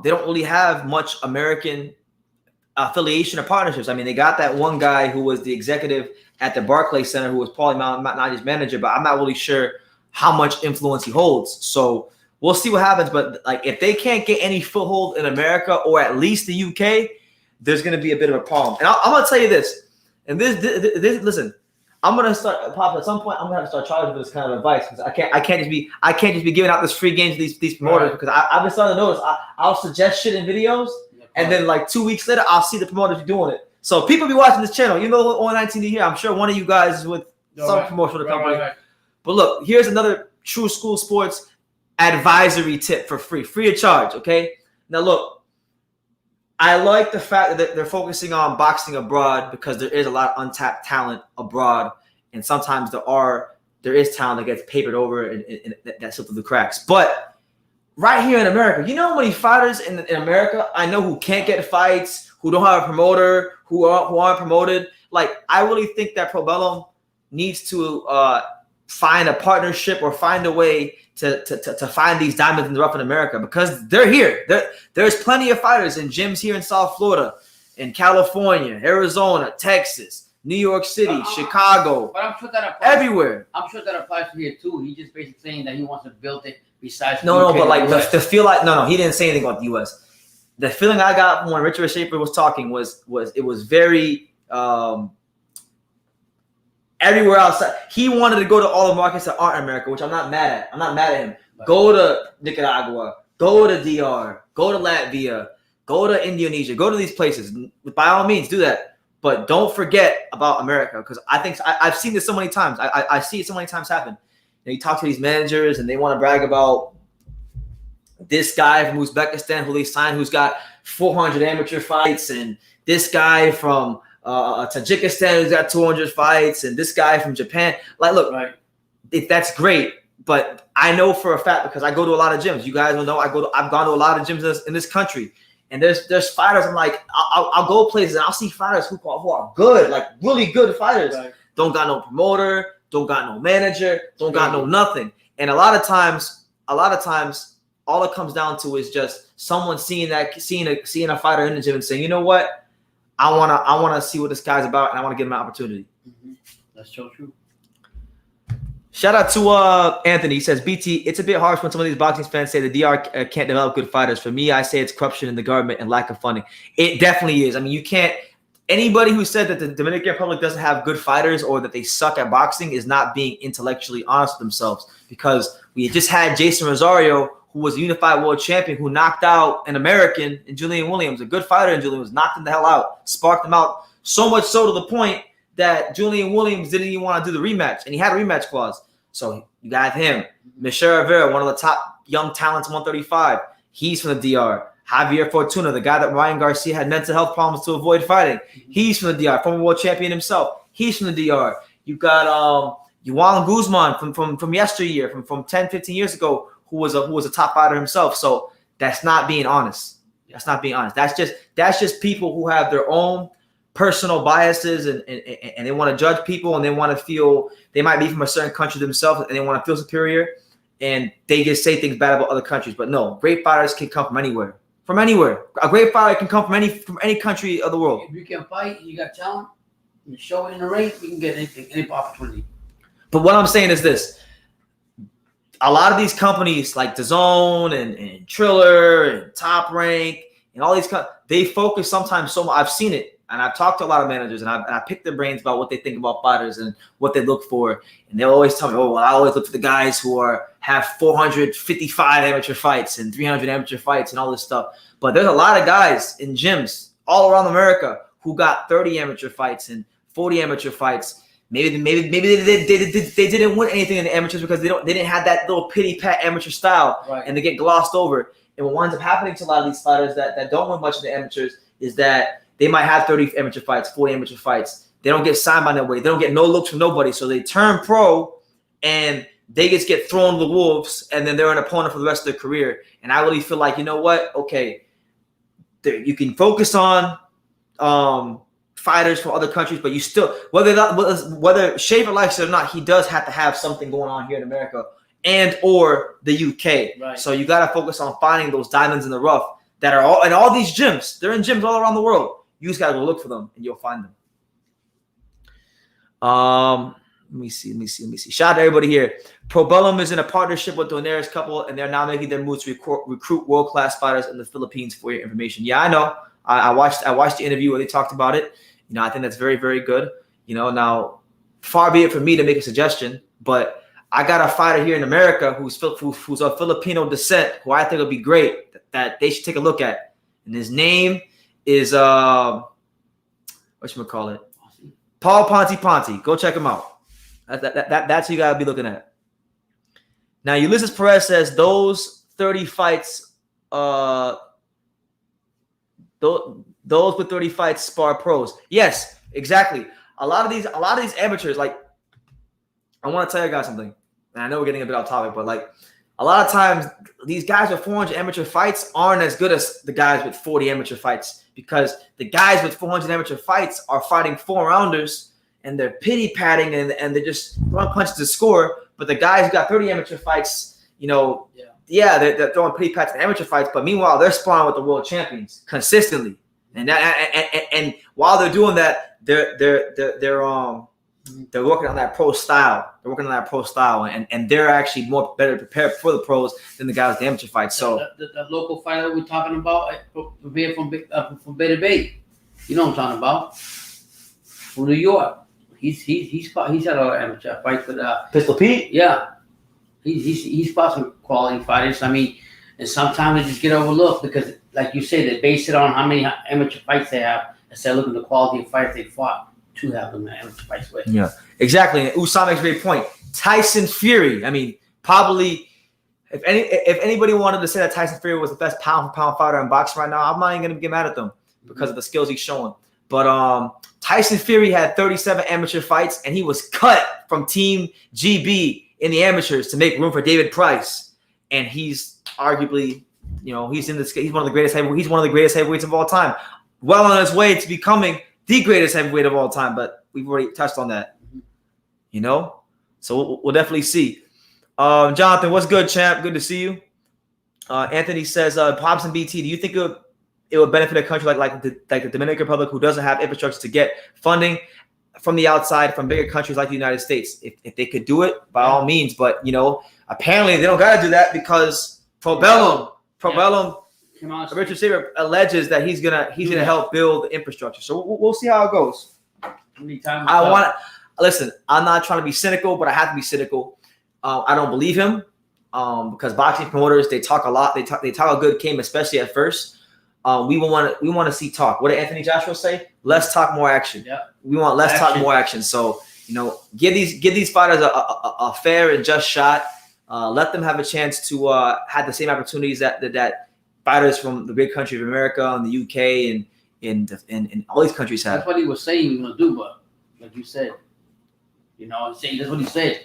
they don't really have much American affiliation or partnerships. I mean, they got that one guy who was the executive at the Barclays Center who was probably not his manager, but I'm not really sure how much influence he holds. So we'll see what happens. But like, if they can't get any foothold in America or at least the UK, there's going to be a bit of a problem. And I'm going to tell you this. And this listen, I'm going to start, Pop, at some point, I'm going to have to start charging for this kind of advice, because I can't just be giving out this free games to these promoters, because I've been starting to notice I'll suggest shit in videos, and then like 2 weeks later, I'll see the promoters doing it. So people be watching this channel. You know, on 19 here, I'm sure one of you guys is with some promotional company. Right. But look, here's another true school sports advisory tip for free of charge. Okay. Now look, I like the fact that they're focusing on boxing abroad, because there is a lot of untapped talent abroad, and sometimes there is talent that gets papered over and that slips through the cracks. But right here in America, you know how many fighters in America I know who can't get fights, who don't have a promoter, who aren't promoted. Like, I really think that Probellum needs to find a partnership or find a way to find these diamonds in the rough in America, because they're here. There's plenty of fighters in gyms here in South Florida, in California, Arizona, Texas, New York City, Chicago, but I'm sure that applies everywhere. I'm sure that applies to here too. He's just basically saying that he wants to build it besides. No, but like the feel like no, he didn't say anything about the U.S. The feeling I got when Richard Schaefer was talking was it was very everywhere outside. He wanted to go to all the markets that aren't America, which I'm not mad at. I'm not mad at him. Right. Go to Nicaragua, go to DR, go to Latvia, go to Indonesia, go to these places. By all means, do that. But don't forget about America, because I think I've seen this so many times. I see it so many times happen. You talk to these managers and they want to brag about this guy from Uzbekistan who they signed, who's got 400 amateur fights, and this guy from Tajikistan who's got 200 fights, and this guy from Japan. Like, look, right, that's great, but I know for a fact, because I go to a lot of gyms. You guys will know I've gone to a lot of gyms in this country, and there's fighters. I'm like, I'll go places and I'll see fighters who are good, like really good fighters. Right. Don't got no promoter, don't got no manager, don't got no nothing. And a lot of times, all it comes down to is just someone seeing a fighter in the gym and saying, you know what, I wanna see what this guy's about, and I want to give him an opportunity. Mm-hmm. That's so true. Shout out to Anthony. He says, BT, it's a bit harsh when some of these boxing fans say the DR can't develop good fighters. For me, I say it's corruption in the government and lack of funding. It definitely is. I mean, you can't. Anybody who said that the Dominican Republic doesn't have good fighters or that they suck at boxing is not being intellectually honest with themselves, because we just had Jason Rosario, who was a unified world champion, who knocked out an American in Julian Williams, a good fighter in Julian Williams, knocked him the hell out, sparked him out, so much so to the point that Julian Williams didn't even want to do the rematch, and he had a rematch clause. So you got him. Michelle Rivera, one of the top young talents, 135. He's from the DR. Javier Fortuna, the guy that Ryan Garcia had mental health problems to avoid fighting. He's from the DR, former world champion himself. He's from the DR. You got Juan Guzman from yesteryear, from 10, 15 years ago, who was a top fighter himself. So that's not being honest. That's not being honest. That's just people who have their own personal biases and they want to judge people, and they want to feel they might be from a certain country themselves and they want to feel superior, and they just say things bad about other countries. But no, great fighters can come from anywhere. From anywhere. A great fighter can come from any country of the world. If you can fight, you got talent, you show it in the ring, you can get anything, any opportunity. But what I'm saying is this. A lot of these companies like DAZN and Triller and Top Rank and all these they focus sometimes so much. I've seen it. And I've talked to a lot of managers, and I picked their brains about what they think about fighters and what they look for. And they'll always tell me, oh, well, I always look for the guys who have 455 amateur fights and 300 amateur fights and all this stuff. But there's a lot of guys in gyms all around America who got 30 amateur fights and 40 amateur fights. Maybe they didn't win anything in the amateurs because they didn't have that little pity pat amateur style, right, and they get glossed over. And what winds up happening to a lot of these fighters that don't win much in the amateurs is that they might have 30 amateur fights, 40 amateur fights. They don't get signed by nobody. They don't get no looks from nobody. So they turn pro, and they just get thrown to the wolves, and then they're an opponent for the rest of their career. And I really feel like, you know what? Okay, you can focus on fighters from other countries, but you still, whether Schaefer likes it or not, he does have to have something going on here in America and or the UK. Right. So you got to focus on finding those diamonds in the rough that are all in all these gyms. They're in gyms all around the world. You just got to go look for them, and you'll find them. Let me see. Shout out to everybody here. Probellum is in a partnership with Donaire's couple, and they're now making their moves to recruit world-class fighters in the Philippines. For your information, yeah, I know. I watched the interview where they talked about it. You know, I think that's very, very good. You know, now far be it from me to make a suggestion, but I got a fighter here in America who's of Filipino descent who I think would be great that they should take a look at, and his name is whatchamacallit? Paul Ponte. Go check him out. That's who you gotta be looking at. Now, Ulysses Perez says those 30 fights, those with 30 fights spar pros. Yes, exactly. A lot of these amateurs, like, I want to tell you guys something. And I know we're getting a bit off topic, but like a lot of times these guys with 400 amateur fights aren't as good as the guys with 40 amateur fights, because the guys with 400 amateur fights are fighting 4-rounders and they're pity patting and they're just throwing punches to score. But the guys who got 30 amateur fights, you know, they're throwing pity pats in amateur fights, but meanwhile they're sparring with the world champions consistently. And and while they're doing that, they're working on that pro style. They're working on that pro style, and they're actually better prepared for the pros than the guys with the amateur fights. So the local fighter we're talking about, from Beta Bay, you know what I'm talking about, from New York. He's had an amateur fight with Pistol Pete. Yeah, he's fought some quality fighters. I mean, and sometimes they just get overlooked because, like you say, they base it on how many amateur fights they have instead of looking at the quality of fights they fought to have them amateur fights with. Yeah, exactly. And Usama makes a great point. Tyson Fury. I mean, probably if anybody wanted to say that Tyson Fury was the best pound for pound fighter in boxing right now, I'm not even gonna get mad at them because of the skills he's showing. But Tyson Fury had 37 amateur fights, and he was cut from Team GB in the amateurs to make room for David Price. And he's arguably, you know, he's one of the greatest heavyweights of all time. Well on his way to becoming the greatest heavyweight of all time, but we've already touched on that. You know? So we'll definitely see. Jonathan, what's good, champ? Good to see you. Anthony says, Pops and BT, do you think it would benefit a country like the Dominican Republic, who doesn't have infrastructure to get funding from the outside from bigger countries like the United States? If they could do it, by all means. But, you know, apparently they don't got to do that because Probellum, Richard Schaefer alleges that he's gonna help build the infrastructure. So we'll see how it goes. Listen. I'm not trying to be cynical, but I have to be cynical. I don't believe him because boxing promoters, they talk a lot. They talk a good game, especially at first. We want to see talk. What did Anthony Joshua say? Less talk, more action. Yeah. We want less talk, more action. So, you know, give these fighters a fair and just shot. Let them have a chance to have the same opportunities that fighters from the big country of America and the UK and all these countries have. That's what he was saying he was gonna do, but like you said, you know, that's what he said.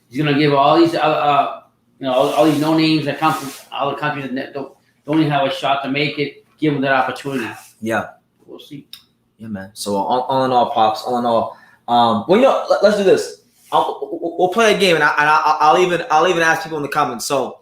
He's gonna give all these all these no names that come from other countries that don't even have a shot to make it. Give them that opportunity. Yeah, we'll see. Yeah, man. So all in all, Pops. All in all, well, you know, let's do this. We'll play a game, and I'll even ask people in the comments. So,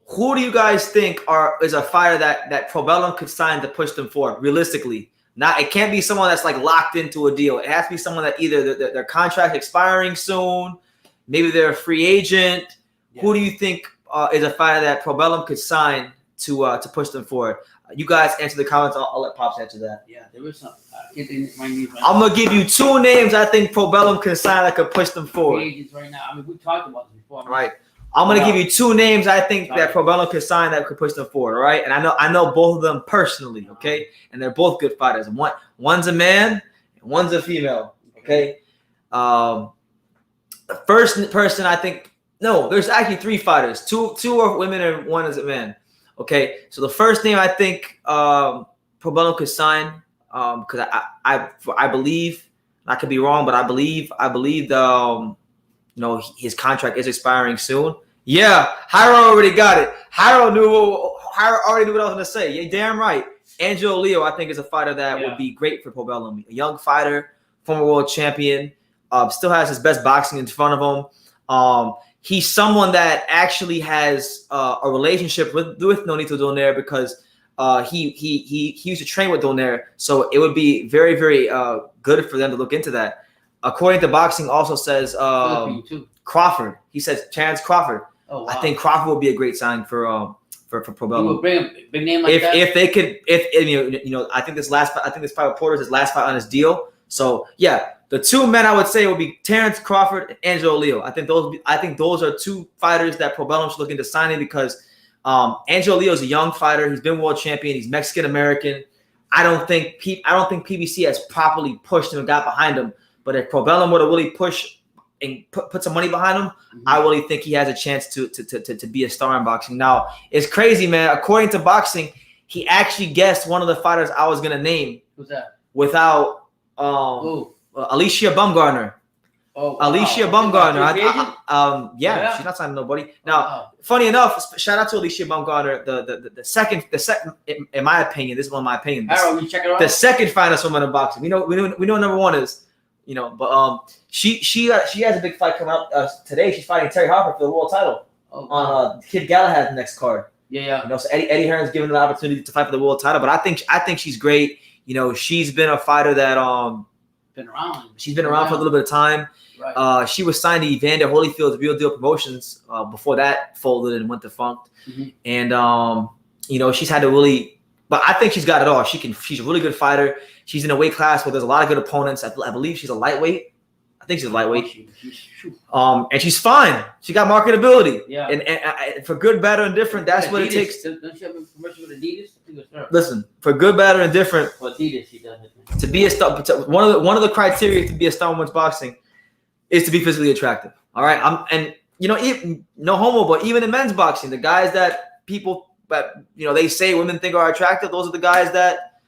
who do you guys think is a fighter that Probellum could sign to push them forward realistically? Not, it can't be someone that's like locked into a deal. It has to be someone that either their contract expiring soon, maybe they're a free agent. Yeah. Who do you think is a fighter that Probellum could sign to push them forward? You guys answer the comments. I'll let Pops answer that. Yeah, there is some. I'm gonna give you 2 names I think Probellum can sign that could push them forward. Agents right now. I mean, we talked about this before. Right. I'm gonna give you 2 names I think that Probellum could sign that could push them forward. All right. And I know both of them personally. Okay. And they're both good fighters. One's a man and one's a female. Okay. The first person I think there's actually 3 fighters. Two are women and one is a man. Okay. So the first name I think Probellum could sign because I believe, I could be wrong, but I believe his contract is expiring soon. Yeah, Hyro already got it. Hyro already knew what I was gonna say. Yeah, damn right. Angelo Leo, I think, is a fighter that would be great for Probellum. A young fighter, former world champion, still has his best boxing in front of him. He's someone that actually has a relationship with Nonito Donaire because he used to train with Donaire, so it would be very, very good for them to look into that. according to Boxing, also says Crawford. He says Terrence Crawford. Oh, wow. I think Crawford would be a great sign for Probellum. You would bring a big name like that? If they could, I think this fight with Porter's his last fight on his deal. So yeah, the two men I would say would be Terrence Crawford and Angelo Leo. I think those are two fighters that Probellum's looking to sign in because Angelo Leo is a young fighter. He's been world champion. He's Mexican American. I don't think PBC has properly pushed him and got behind him. But if Probellum were to really push and put some money behind him, I really think he has a chance to be a star in boxing. Now, it's crazy, man. According to Boxing, he actually guessed one of the fighters I was gonna name. Who's that? Without Alicia Bumgarner. Oh, Alicia Bumgarner. Yeah, she's not signing nobody. Now, funny enough, shout out to Alicia Bumgarner. The second, in my opinion, this is one of my opinions. Harold, you check it out. The second finest woman in boxing. We know number one is, but she has a big fight coming up today. She's fighting Terry Harper for the world title on Kid Galahad's next card. Yeah. So Eddie Hearn's given her the opportunity to fight for the world title, but I think she's great. She's been a fighter that she's been around for a little bit of time. Right. She was signed to Evander Holyfield's Real Deal Promotions before that folded and went defunct. And she's had to really, but I think she's got it all. She's a really good fighter. She's in a weight class where there's a lot of good opponents. I believe she's a lightweight. I think she's a lightweight. And she's fine. She got marketability. Yeah. And for good, bad, or indifferent, that's what it takes. Don't she have a commercial with Adidas? I think it's her. Listen, for good, bad, or indifferent. Well, Adidas, she does it. To be a star, one of the criteria to be a star in women's boxing is to be physically attractive. All right. No homo, but even in men's boxing, the guys that people they say women think are attractive, those are the guys that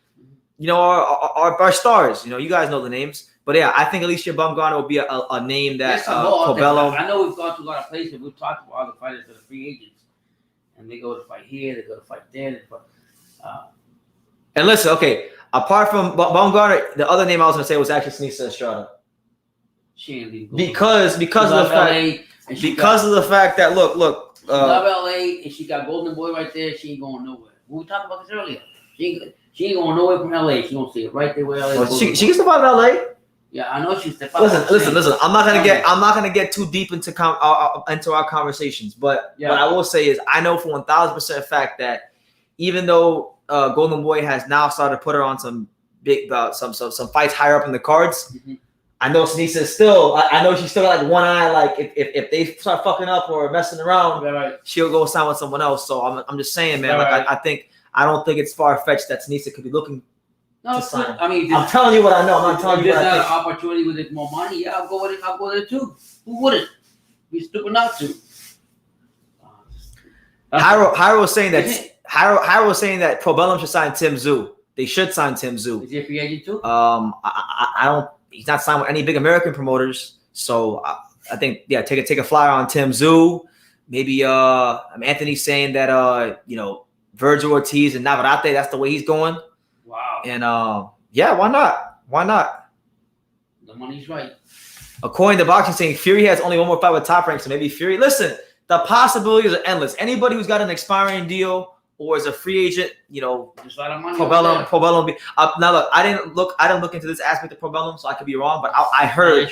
are stars. You guys know the names. But yeah, I think Alicia Bumgarner will be a name that Probellum. I know we've gone to a lot of places. We've talked to all the fighters that are free agents, and they go to fight here, they go to fight there. And listen, okay. Apart from Bumgarner, the other name I was going to say was actually Sneesa Estrada. Because of the fact that look. Love LA, and she got Golden Boy right there. She ain't going nowhere. We talked about this earlier. She ain't going nowhere from LA. She gonna see it right there where LA. Well, she gets to fight in LA. Yeah, I know she's the. Listen. I'm not gonna get too deep into our conversations, but what I will say is I know for 1,000% fact that even though Golden Boy has now started to put her on some big some fights higher up in the cards. I know Sneesa is still. I know she's still got like one eye. Like if they start fucking up or messing around, she'll go sign with someone else. So I'm just saying, man. I don't think it's far fetched that Sneesa could be looking. No, to sign. I mean, I'm telling you what I know. I'm not telling you what I think. There's an opportunity with it more money. Yeah, I'll go with it. I'll go with it too. Who wouldn't? Be stupid not to. Hyro was saying that Probellum should sign Tim Tszyu. They should sign Tim Tszyu. Is he a free agent too? I don't. He's not signed with any big American promoters, so I think take a flyer on Tim Tszyu. Maybe Anthony's saying that Virgil Ortiz and Navarrete, that's the way he's going. Wow. And why not? Why not? The money's right. According to Boxing, saying Fury has only one more fight with Top Rank, so maybe Fury. Listen, the possibilities are endless. Anybody who's got an expiring deal or is a free agent, just a lot of money. Probellum. Now look, I didn't look into this aspect of Probellum, so I could be wrong. But I heard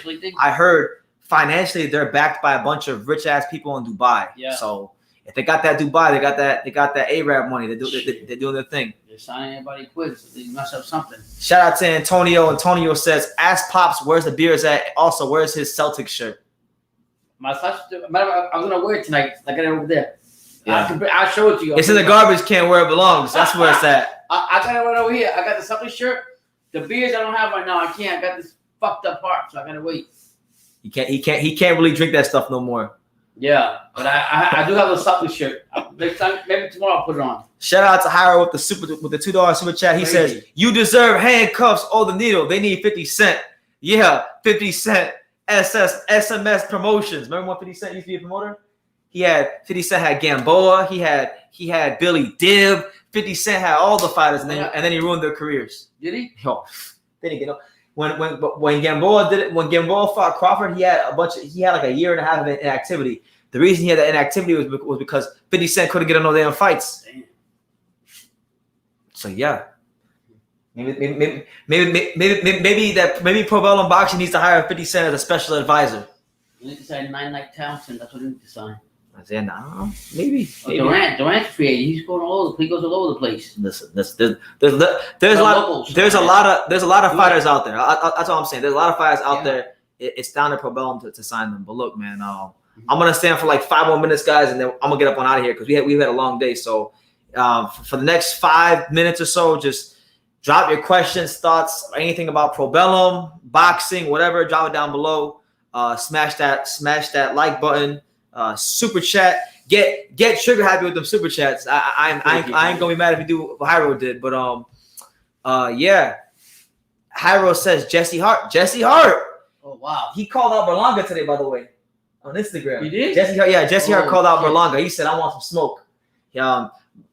financially they're backed by a bunch of rich ass people in Dubai. Yeah. So if they got that Dubai, they got that Arab money. They're doing their thing. They're signing everybody quick, so they must have something. Shout out to Antonio. Antonio says, "Ask Pops where's the beers at. Also, where's his Celtics shirt?" I'm gonna wear it tonight. I got it over there. Yeah. I'll show it to you. It's in the garbage can where it belongs. That's where it's at. I got it right over here. I got the Celtics shirt. The beers I don't have right now. I can't. I got this fucked up heart, so I gotta wait. He can't really drink that stuff no more. Yeah, but I do have a Celtics shirt. Next time, maybe tomorrow I'll put it on. Shout out to Hyro with the $2 super chat. He says, "You deserve handcuffs, oh the needle. They need 50 Cent. Yeah, 50 Cent. SMS promotions. Remember when 50 Cent used to be a promoter? 50 Cent had Gamboa. He had Billy Dib. 50 Cent had all the fighters, and then he ruined their careers. Did he? Yo, they didn't get no. When Gamboa did it, when Gamboa fought Crawford, he had like a year and a half of inactivity. The reason he had that inactivity was because 50 Cent couldn't get on no damn fights. Damn. So yeah. Maybe Probellum Boxing needs to hire 50 Cent as a special advisor. You need to sign 9 Night Townsend. That's what you need to sign. I said, nah, maybe. Durant's free agent. He's going all over. He goes all over the place. Listen, there's a lot of fighters out there. That's all I'm saying. There's a lot of fighters out there. It's down to Probellum to sign them. But look, man, I'm gonna stand for like 5 more minutes, guys, and then I'm gonna get up on out of here because we've had a long day. So for the next 5 minutes or so, just drop your questions, thoughts, anything about Probellum, boxing, whatever. Drop it down below. Smash that like button. Super chat. Get trigger happy with them super chats. I ain't gonna be mad if you do what Hyro did, but yeah. Hyro says Jesse Hart. Oh wow. He called out Berlanga today, by the way, on Instagram. He did? Jesse Hart called out Berlanga. He said, I want some smoke.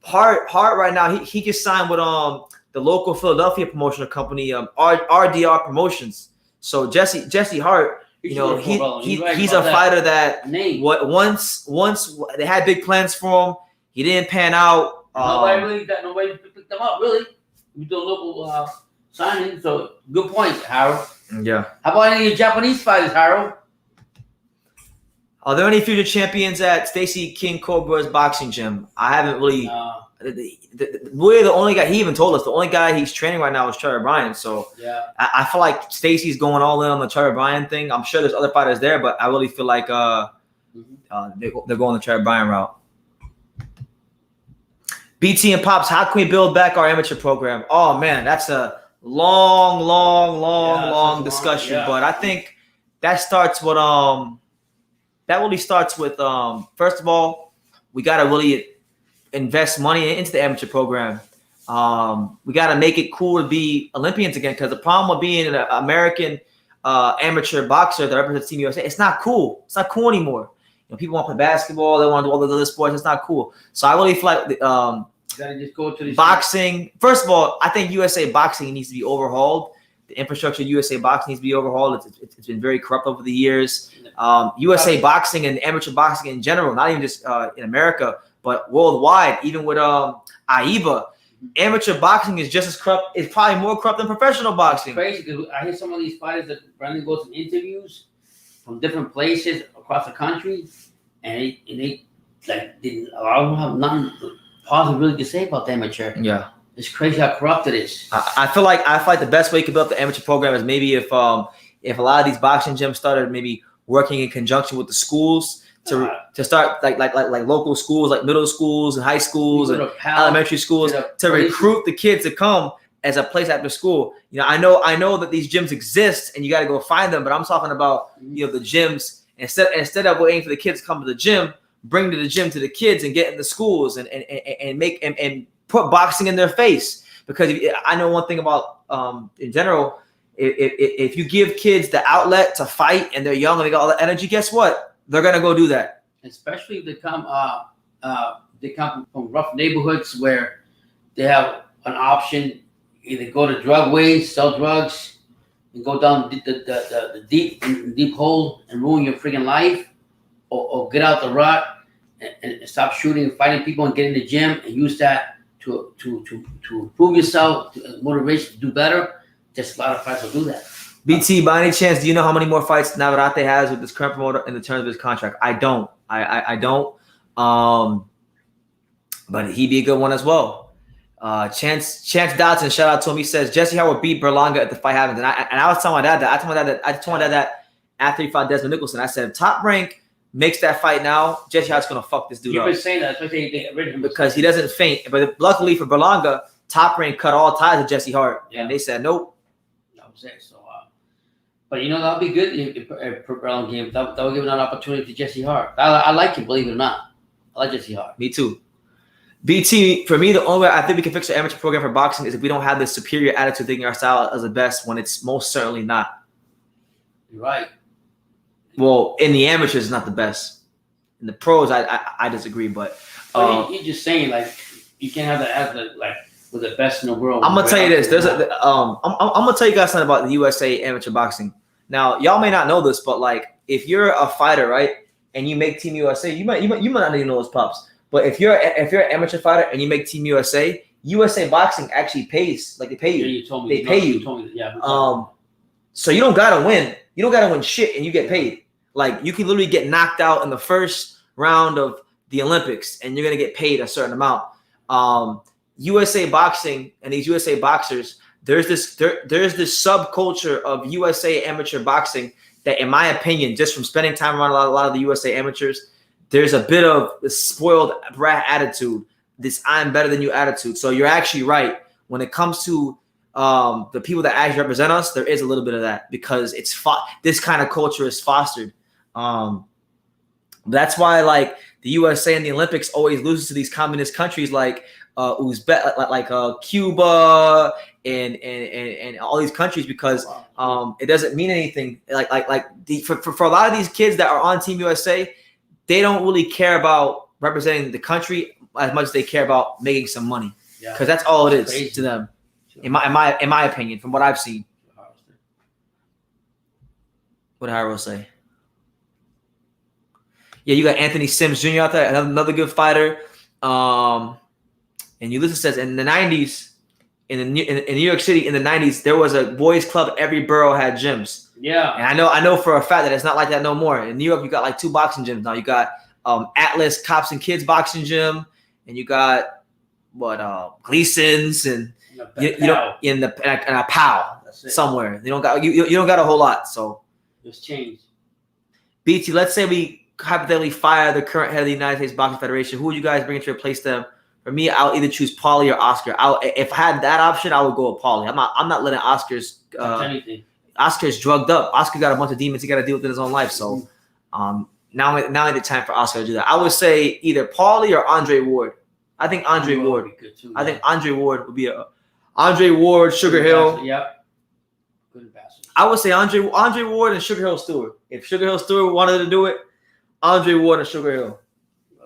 Hart right now, he just signed with the local Philadelphia promotional company, RDR Promotions. So Jesse Hart, you know, he's a fighter that once they had big plans for him, he didn't pan out. Nobody picked them up, really. We do a local signing, so good point, Harold. Yeah. How about any of your Japanese fighters, Harold? Are there any future champions at Stacy King Cobra's boxing gym? I haven't really. We're the only guy. He even told us the only guy he's training right now is Charlie Bryan. So yeah, I feel like Stacy's going all in on the Charlie Bryan thing. I'm sure there's other fighters there, but I really feel like they're going the Charlie Bryan route. BT and Pops, how can we build back our amateur program? Oh man, that's a long discussion. Yeah. But I think that starts with first of all, we gotta really invest money into the amateur program. We gotta make it cool to be Olympians again, because the problem with being an American amateur boxer that represents Team USA, it's not cool. It's not cool anymore. You know, people want to play basketball, they want to do all the other sports. It's not cool. So I really feel like you gotta just go to the boxing. First of all, I think USA boxing needs to be overhauled. The infrastructure of USA boxing needs to be overhauled. It's been very corrupt over the years. USA boxing and amateur boxing in general, not even just in America, but worldwide, even with AIBA, amateur boxing is just as corrupt. It's probably more corrupt than professional boxing. It's crazy because I hear some of these fighters that Brandon goes to interviews from different places across the country, and they didn't. I don't have nothing positive really to say about the amateur. Yeah, it's crazy how corrupt it is. I feel like the best way you could build up the amateur program is maybe if a lot of these boxing gyms started maybe working in conjunction with the schools to start like local schools, like middle schools and high schools and elementary schools to recruit the kids to come as a place after school. You know, I know that these gyms exist and you got to go find them, but I'm talking about, you know, the gyms instead of waiting for the kids to come to the gym, bring the gym to the kids and get in the schools and put boxing in their face. Because I know one thing about in general, if you give kids the outlet to fight and they're young and they got all the energy, guess what? They're gonna go do that. Especially if they come from rough neighborhoods where they have an option, either go to drug ways, sell drugs, and go down the deep hole and ruin your freaking life, or get out the rut and stop shooting and fighting people and get in the gym and use that to improve yourself, to motivation to do better. Just a lot of fights will do that. BT, by any chance, do you know how many more fights Navarrete has with this current promoter in the terms of his contract? I don't. I don't. But he'd be a good one as well. Chance Dodson, shout out to him. He says Jesse Howard beat Berlanga at the fight happens, and I was telling my dad that. I told my dad that after he fought Desmond Nicholson. I said, Top Rank makes that fight now, Jesse Howard's gonna fuck this dude up. You've been saying that, especially if they get rid of him because he doesn't faint. But luckily for Berlanga, Top Rank cut all ties with Jesse Hart, and they said nope. That was it. So, but you know that'll be good if Probellum game. That will give an opportunity to Jesse Hart. I like him, believe it or not. I like Jesse Hart. Me too. BT, for me, the only way I think we can fix the amateur program for boxing is if we don't have this superior attitude thinking our style is the best when it's most certainly not. You're right. Well, in the amateurs, it's not the best. In the pros, I disagree, but you're just saying like you can't have that as with the best in the world. I'm gonna tell you this. I'm gonna tell you guys something about the USA amateur boxing. Now, y'all may not know this, but like if you're a fighter, right, and you make Team USA, you might not even know those pops. But if you're an amateur fighter and you make Team USA, USA Boxing actually pays, like they pay you. Yeah, you told me. They pay you. You told me that. Yeah. So you don't gotta win. You don't gotta win shit, and you get paid. Like you can literally get knocked out in the first round of the Olympics, and you're gonna get paid a certain amount. USA Boxing and these USA boxers, there's this subculture of USA amateur boxing that, in my opinion, just from spending time around a lot of the USA amateurs, there's a bit of the spoiled brat attitude, this I'm better than you attitude. So you're actually right. When it comes to the people that actually represent us, there is a little bit of that because this kind of culture is fostered. That's why like the USA and the Olympics always loses to these communist countries like Uzbek, like Cuba and all these countries because it doesn't mean anything. For a lot of these kids that are on Team USA, they don't really care about representing the country as much as they care about making some money because that's all it is to them. In my opinion, from what I've seen. What did Harold say? Yeah, you got Anthony Sims Jr. out there, another good fighter. And Ulysses says in the 90s, in New York City in the 90s, there was a boys club. Every borough had gyms. Yeah. And I know for a fact that it's not like that no more. In New York, you got like 2 boxing gyms now. You got Atlas Cops and Kids Boxing Gym, and you got Gleason's and you know in a POW somewhere. You don't got a whole lot. So it's changed. BT, let's say we hypothetically fire the current head of the United States Boxing Federation. Who would you guys bring to replace them? For me, I'll either choose Paulie or Oscar. If I had that option, I would go with Paulie. I'm not letting Oscar's anything. Oscar's drugged up. Oscar got a bunch of demons he got to deal with in his own life. So now is the time for Oscar to do that. I would say either Paulie or Andre Ward. I think Andre Ward would be good too. I think Andre Ward would be Andre Ward, Sugar Hill. Yep. Good ambassador. I would say Andre Ward and Sugar Hill Stewart. If Sugar Hill Stewart wanted to do it, Andre Ward and Sugar Hill.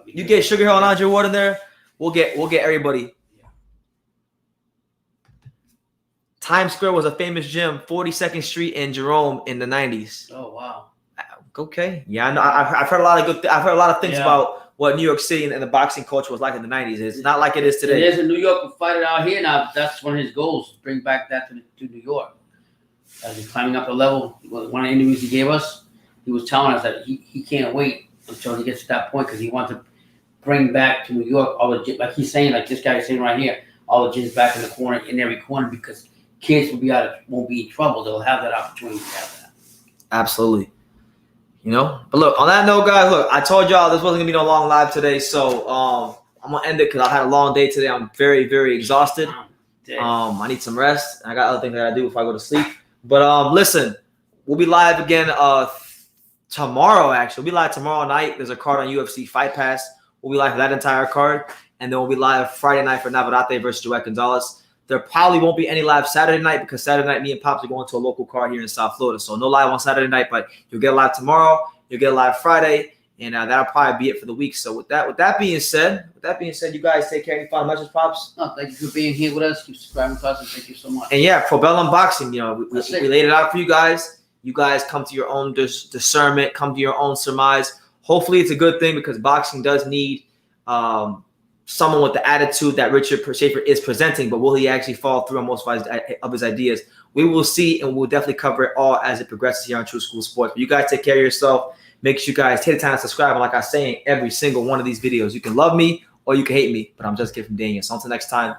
You get Sugar Hill and Andre Ward in there, we'll get everybody. Yeah. Times Square was a famous gym, 42nd Street in Jerome in the 90s. Oh wow. Okay. Yeah, I know. I've heard a lot of I've heard a lot of things about what New York City and the boxing culture was like in the 90s. It's not like it is today. There's a New York fighter out here now. That's one of his goals, to bring back that to New York. As he's climbing up the level, one of the interviews he gave us, he was telling us that he can't wait until he gets to that point because he wants to bring back to New York all the, like he's saying, like this guy is saying right here, all the gyms back in the corner, in every corner, because kids won't be in trouble. They'll have that opportunity to have that. Absolutely. You know, but look, on that note, guys, look, I told y'all this wasn't gonna be no long live today, so I'm gonna end it because I had a long day today. I'm very, very exhausted. I need some rest. I got other things I gotta do before I go to sleep. But listen, we'll be live again tomorrow. Actually, we'll be live tomorrow night. There's a card on UFC Fight Pass. We'll be live for that entire card, and then we'll be live Friday night for Navarrete versus Joet Gonzalez. There probably won't be any live Saturday night because Saturday night me and Pops are going to a local card here in South Florida. So no live on Saturday night, but you'll get live tomorrow. You'll get live Friday, and that'll probably be it for the week. So with that being said, you guys take care. Any final message, Pops? No, thank you for being here with us. Keep subscribing to us, and thank you so much. And yeah, Probellum Boxing. You know, we laid it out for you guys. You guys come to your own discernment, come to your own surmise. Hopefully, it's a good thing because boxing does need someone with the attitude that Richard Schaefer is presenting, but will he actually follow through on most of his ideas? We will see, and we'll definitely cover it all as it progresses here on True School Sports. But you guys take care of yourself. Make sure you guys take the time to subscribe. And like I say in every single one of these videos, you can love me or you can hate me, but I'm just kidding from Daniel. So until next time.